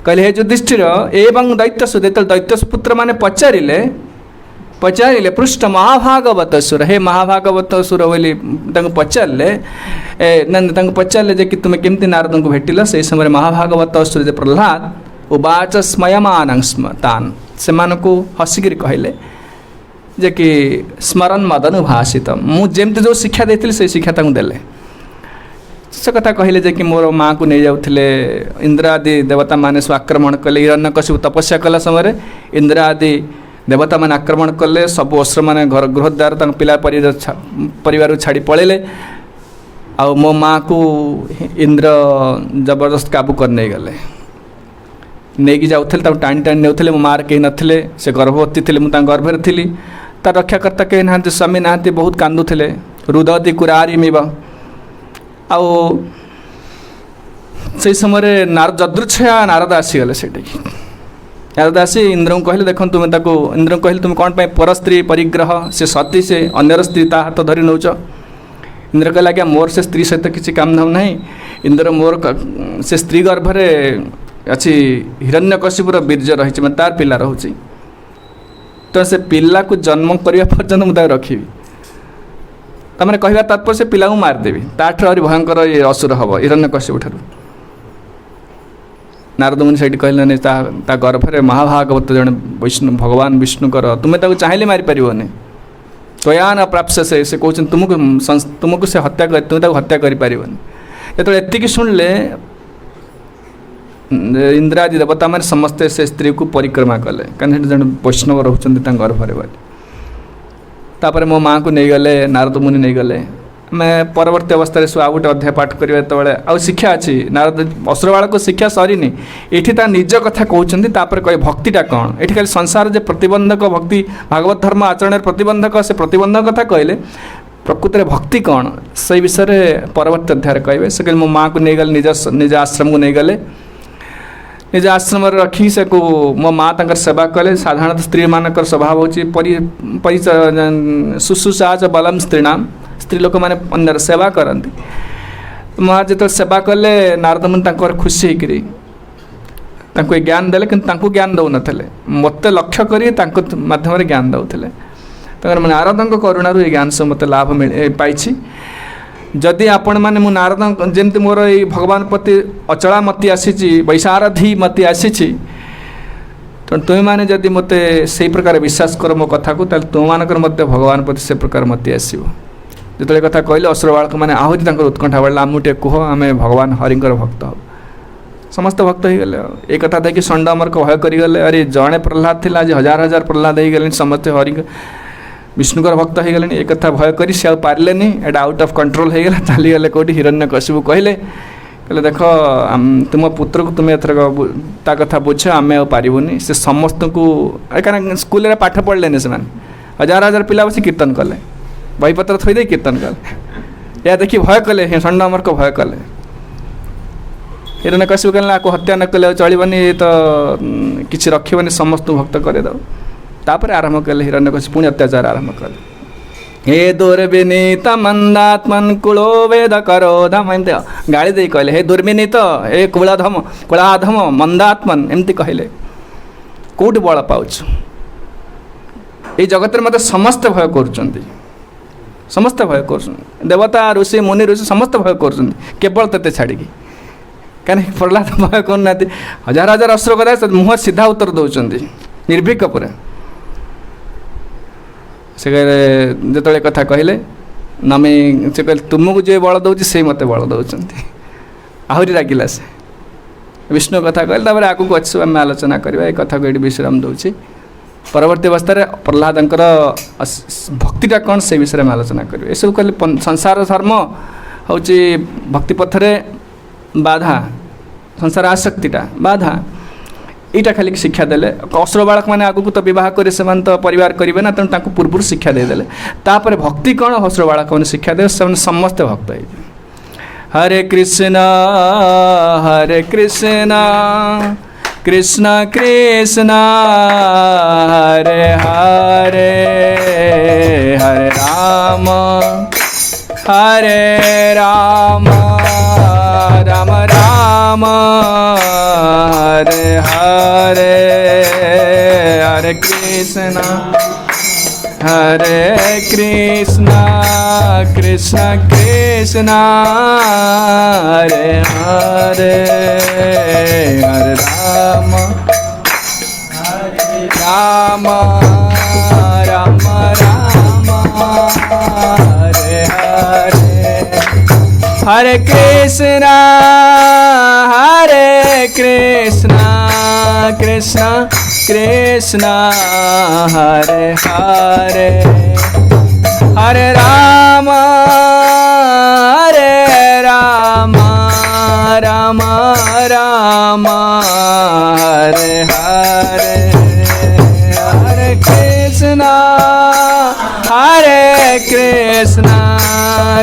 कहले हे युधिष्ठिर एवं दैत्यसुत दैत्यपुत्र माने पचारे पृष्ठ महाभागवत सुर हे महाभागवत सुर बोली पचारे पचारे जे कि तुम्हें केमती नारद को भेटिल से समय महाभागवत सुर जे प्रह्लाद उवाच स्मयमान स्म तान से हसिकी कहले जे कि स्मरण मदनुभाषित मुझे जो शिक्षा देती से शिक्षा देले से कथा कहले जे कि मोर माँ को नहीं जाऊे इंद्रादि देवता माने सब आक्रमण कले हिरण्यकशिपु तपस्या कला समय इंद्रादि देवता माने आक्रमण कले सब अस्त्र माने घर गृहद्वार पिला परिवार छाड़ी पड़ेले आ मो माँ को इंद्र जबरदस्त काबू कर नहीं गले नहीं जाऊे टाणी टाणी नौले मो माँ कहीं नथिले से गर्भवती थी मुझे गर्भर थी तार रक्षाकर्ता कहीं ना स्वामी ना बहुत कांदुले रुदती कुरारीमिव आउ से समय जदृच्छया नारद आसीगले से नारद आसी इंद्र को कहले देख तुम्हें इंद्र को कहले तुम कौन पर स्त्री परिग्रह से सती से अन्यर स्त्री ता हाथ धरी नौच इंद्र कहला क्या मोर से स्त्री सहित किसी काम धाम ना इंद्र मोर से स्त्री गर्भरे अच्छी हिरण्यकशिपुर बीर्ज रही तार पिला रोचे तो से पिला को जन्म करने पर्यंत मुझे रखी तमें कहवा तात्पर्य से पिला को मारिदेवी ताठ आहरी भयंकर ये असुर हम हिरण्यकशिपु ठार नारद मुनि से कहले गर्भरे महाभागवत जन विष्णु भगवान विष्णुकर तुम्हें चाहिए मारिपारनि त्वया न प्राप्त से कहते तुमको से हत्या कर तुम्हें हत्या कर जो एति शुणिले इंद्रादि देवता मैंने समस्ते से स्त्री को परिक्रमा कले कहीं जन वैष्णव रोच गर्भरे बोली तापर मो माँ को नहीं गले नारद मुनि नहीं गले मैं परवर्ती अवस्था सु आउ गोटे अध्याय पाठ करें जो आउ शिक्षा अच्छी नारद असुरबाल को शिक्षा सरीनी ये निज कथा कहते कह भक्तिटा कौन ये खाली संसार जो प्रतिबंधक भक्ति भागवत धर्म आचरण प्रतिबंधक से प्रतिबंधक कथा कहले प्रकृत में भक्ति कौन से विषय में परवर्ती अध्याय कहे से कहले मो माँ को नहीं गले निज आश्रम को नहीं गले निज आश्रम रखी से को मो माँ तंकर सेवा कले साधारणतः स्त्री मानकर स्वभाव होची शुश्रूषा च बलम स्त्रीणाम स्त्री लोक मैंने अंदर सेवा करती माँ जो सेवा कले नारद मुनि खुशी होकर ज्ञान देले कि ज्ञान दौन मत लक्ष्य कर माध्यम ज्ञान दौले नारद करुणा ये ज्ञान सब मत लाभ पाई जदि आपण मैंने मु नारद जमी मोर ये भगवान प्रति अचला मति आसी वैशारधी मति आसी तो तुम्हें मैंने जदि मत से प्रकार विश्वास कर मो कथा को तुम मानकर मत भगवान प्रति से प्रकार मति आसो जो कथा कहले असुर बालक मैंने आहरी उत्कंठा बढ़ला आमटे कह आम भगवान हरिंकर भक्त हो समस्त भक्त हो गले ये कथा देखिए षंड अमर भय करगले अरे जड़े प्रहलाद थी आज हजार हजार प्रहलाद हो गले समस्ते हरि विष्णुकर भक्त हो गले एक कथा भय कर सी पारे एट आउट ऑफ कंट्रोल हो गला चलीगले कौटी हिरण्यकशिपु कहले कहले देख तुम पुत्र को तुम्हें एथर ता कथा बुझ आम पारिबुनी से समस्त को कहीं स्कूल में पाठ पढ़ले से हजार हजार पिला बस कीर्तन कले बहीपत्र थोदे कीर्तन कले या देखिए भय कले षंड अमर को भय कले हिरण्यकशिपु कहले आपको हत्या न कले चलबनी तो किसी रखिबनी समस्त भक्त करे दो तापर आरंभ कले हिरण्यकशिपु पुणी अत्याचार आरंभ कले हे दुर्विनीत मंदात्मन कुलो वेद करोधम एमती गाड़ी दे कहले हे दुर्विनीत हे कुलाधम मंदात्मन एमती कहले कौट बल पाउछ ये जगत में मत समस्त भय कर समस्त भय कर देवता ऋषि मुनि ऋषि समस्त भय कर केवल तेते छाड़ी कहीं प्रहलाद भय करना हजार हजार अस्त्र कदा मुह सीधा उत्तर दौरान निर्भीक पूरा से जो कथा कहले नमी से कहले तुमको जो बल दौर से मत बल दौरान आहरी रागिला से विष्णु कथा कहले आगे अच्छे आम आलोचना करवा ये कथा को ये विश्राम दूसरी परवर्ती अवस्था प्रहलादर भक्तिटा कौन से विषय में आलोचना करें ये सब कहले संसार धर्म हूँ भक्ति पथरे बाधा संसार आसक्तिटा बाधा यहाँ खाली शिक्षा देले असुर बालक मैंने आगू तो बह करे से तो परिवार करेंगे ना तेणु पूर्व शिक्षा देदेले तापर भक्ति कौन असुर बालक मैंने शिक्षा दे समस्त भक्त हो हरे कृष्ण कृष्ण कृष्ण हरे हरे हरे राम राम राम हरे हरे हरे कृष्ण कृष्ण कृष्ण हरे हरे हरे राम राम हरे हरे हरे कृष्ण कृष्ण कृष्ण हरे हरे हरे राम राम हरे हरे हरे कृष्ण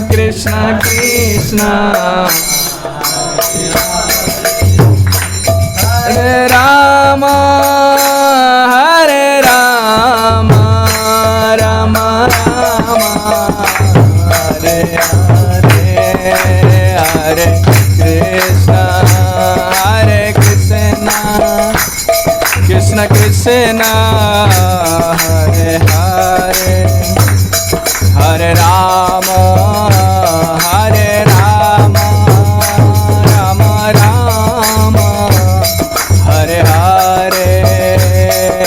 कृष्ण कृष्ण हरे राम राम हरे हरे हरे कृष्ण कृष्ण कृष्ण हरे हरे हरे राम राम राम हरे हरे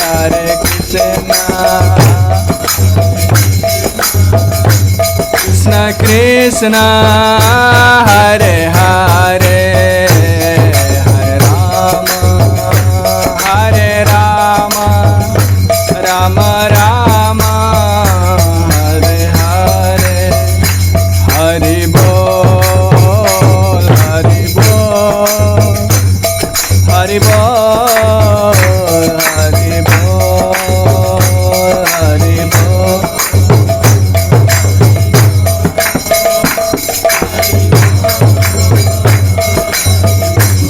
हरे कृष्ण कृष्ण कृष्ण हरे हरे हरे राम राम राम हरे हरे हरि बोल हरि बोल हरि बोल हरि बोल हरि बोल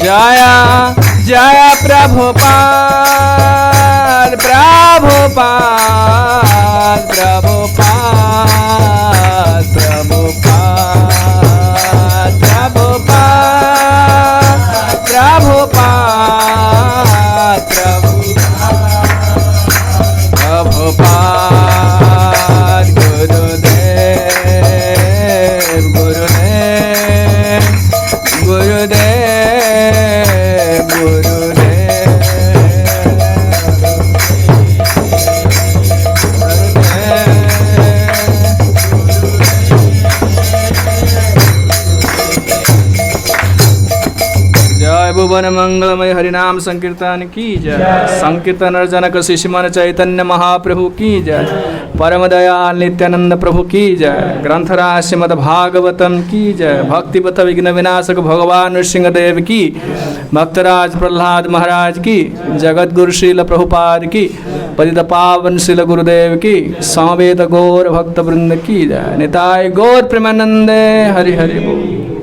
जया जया प्रभुपाद प्रभुपाद प्रभुपाद प्रभुपाद प्रभुपाद प्रभुपाद प्रभुपाद गुरुदेव गुरुदेव गुरुदेव गुरुदेव जय भुवन मंगलमय हरिनाम संकीर्तन की जय। संकीर्तन जनक शिशुमन चैतन्य महाप्रभु की जय। परम दयाल नित्यानंद प्रभु की जय। ग्रंथराज श्रीमद् भागवतम की जय। भक्तिपथ विघ्न विनाशक भगवान नृसिंहदेव की, भक्तराज प्रहलाद महाराज की, जगत गुरु श्रील प्रभुपाद की, पतित पावन श्रील गुरुदेव की, समवेत गौर भक्त वृंद की जय। निताय गौर प्रेमानंदे हरि हरि बोल।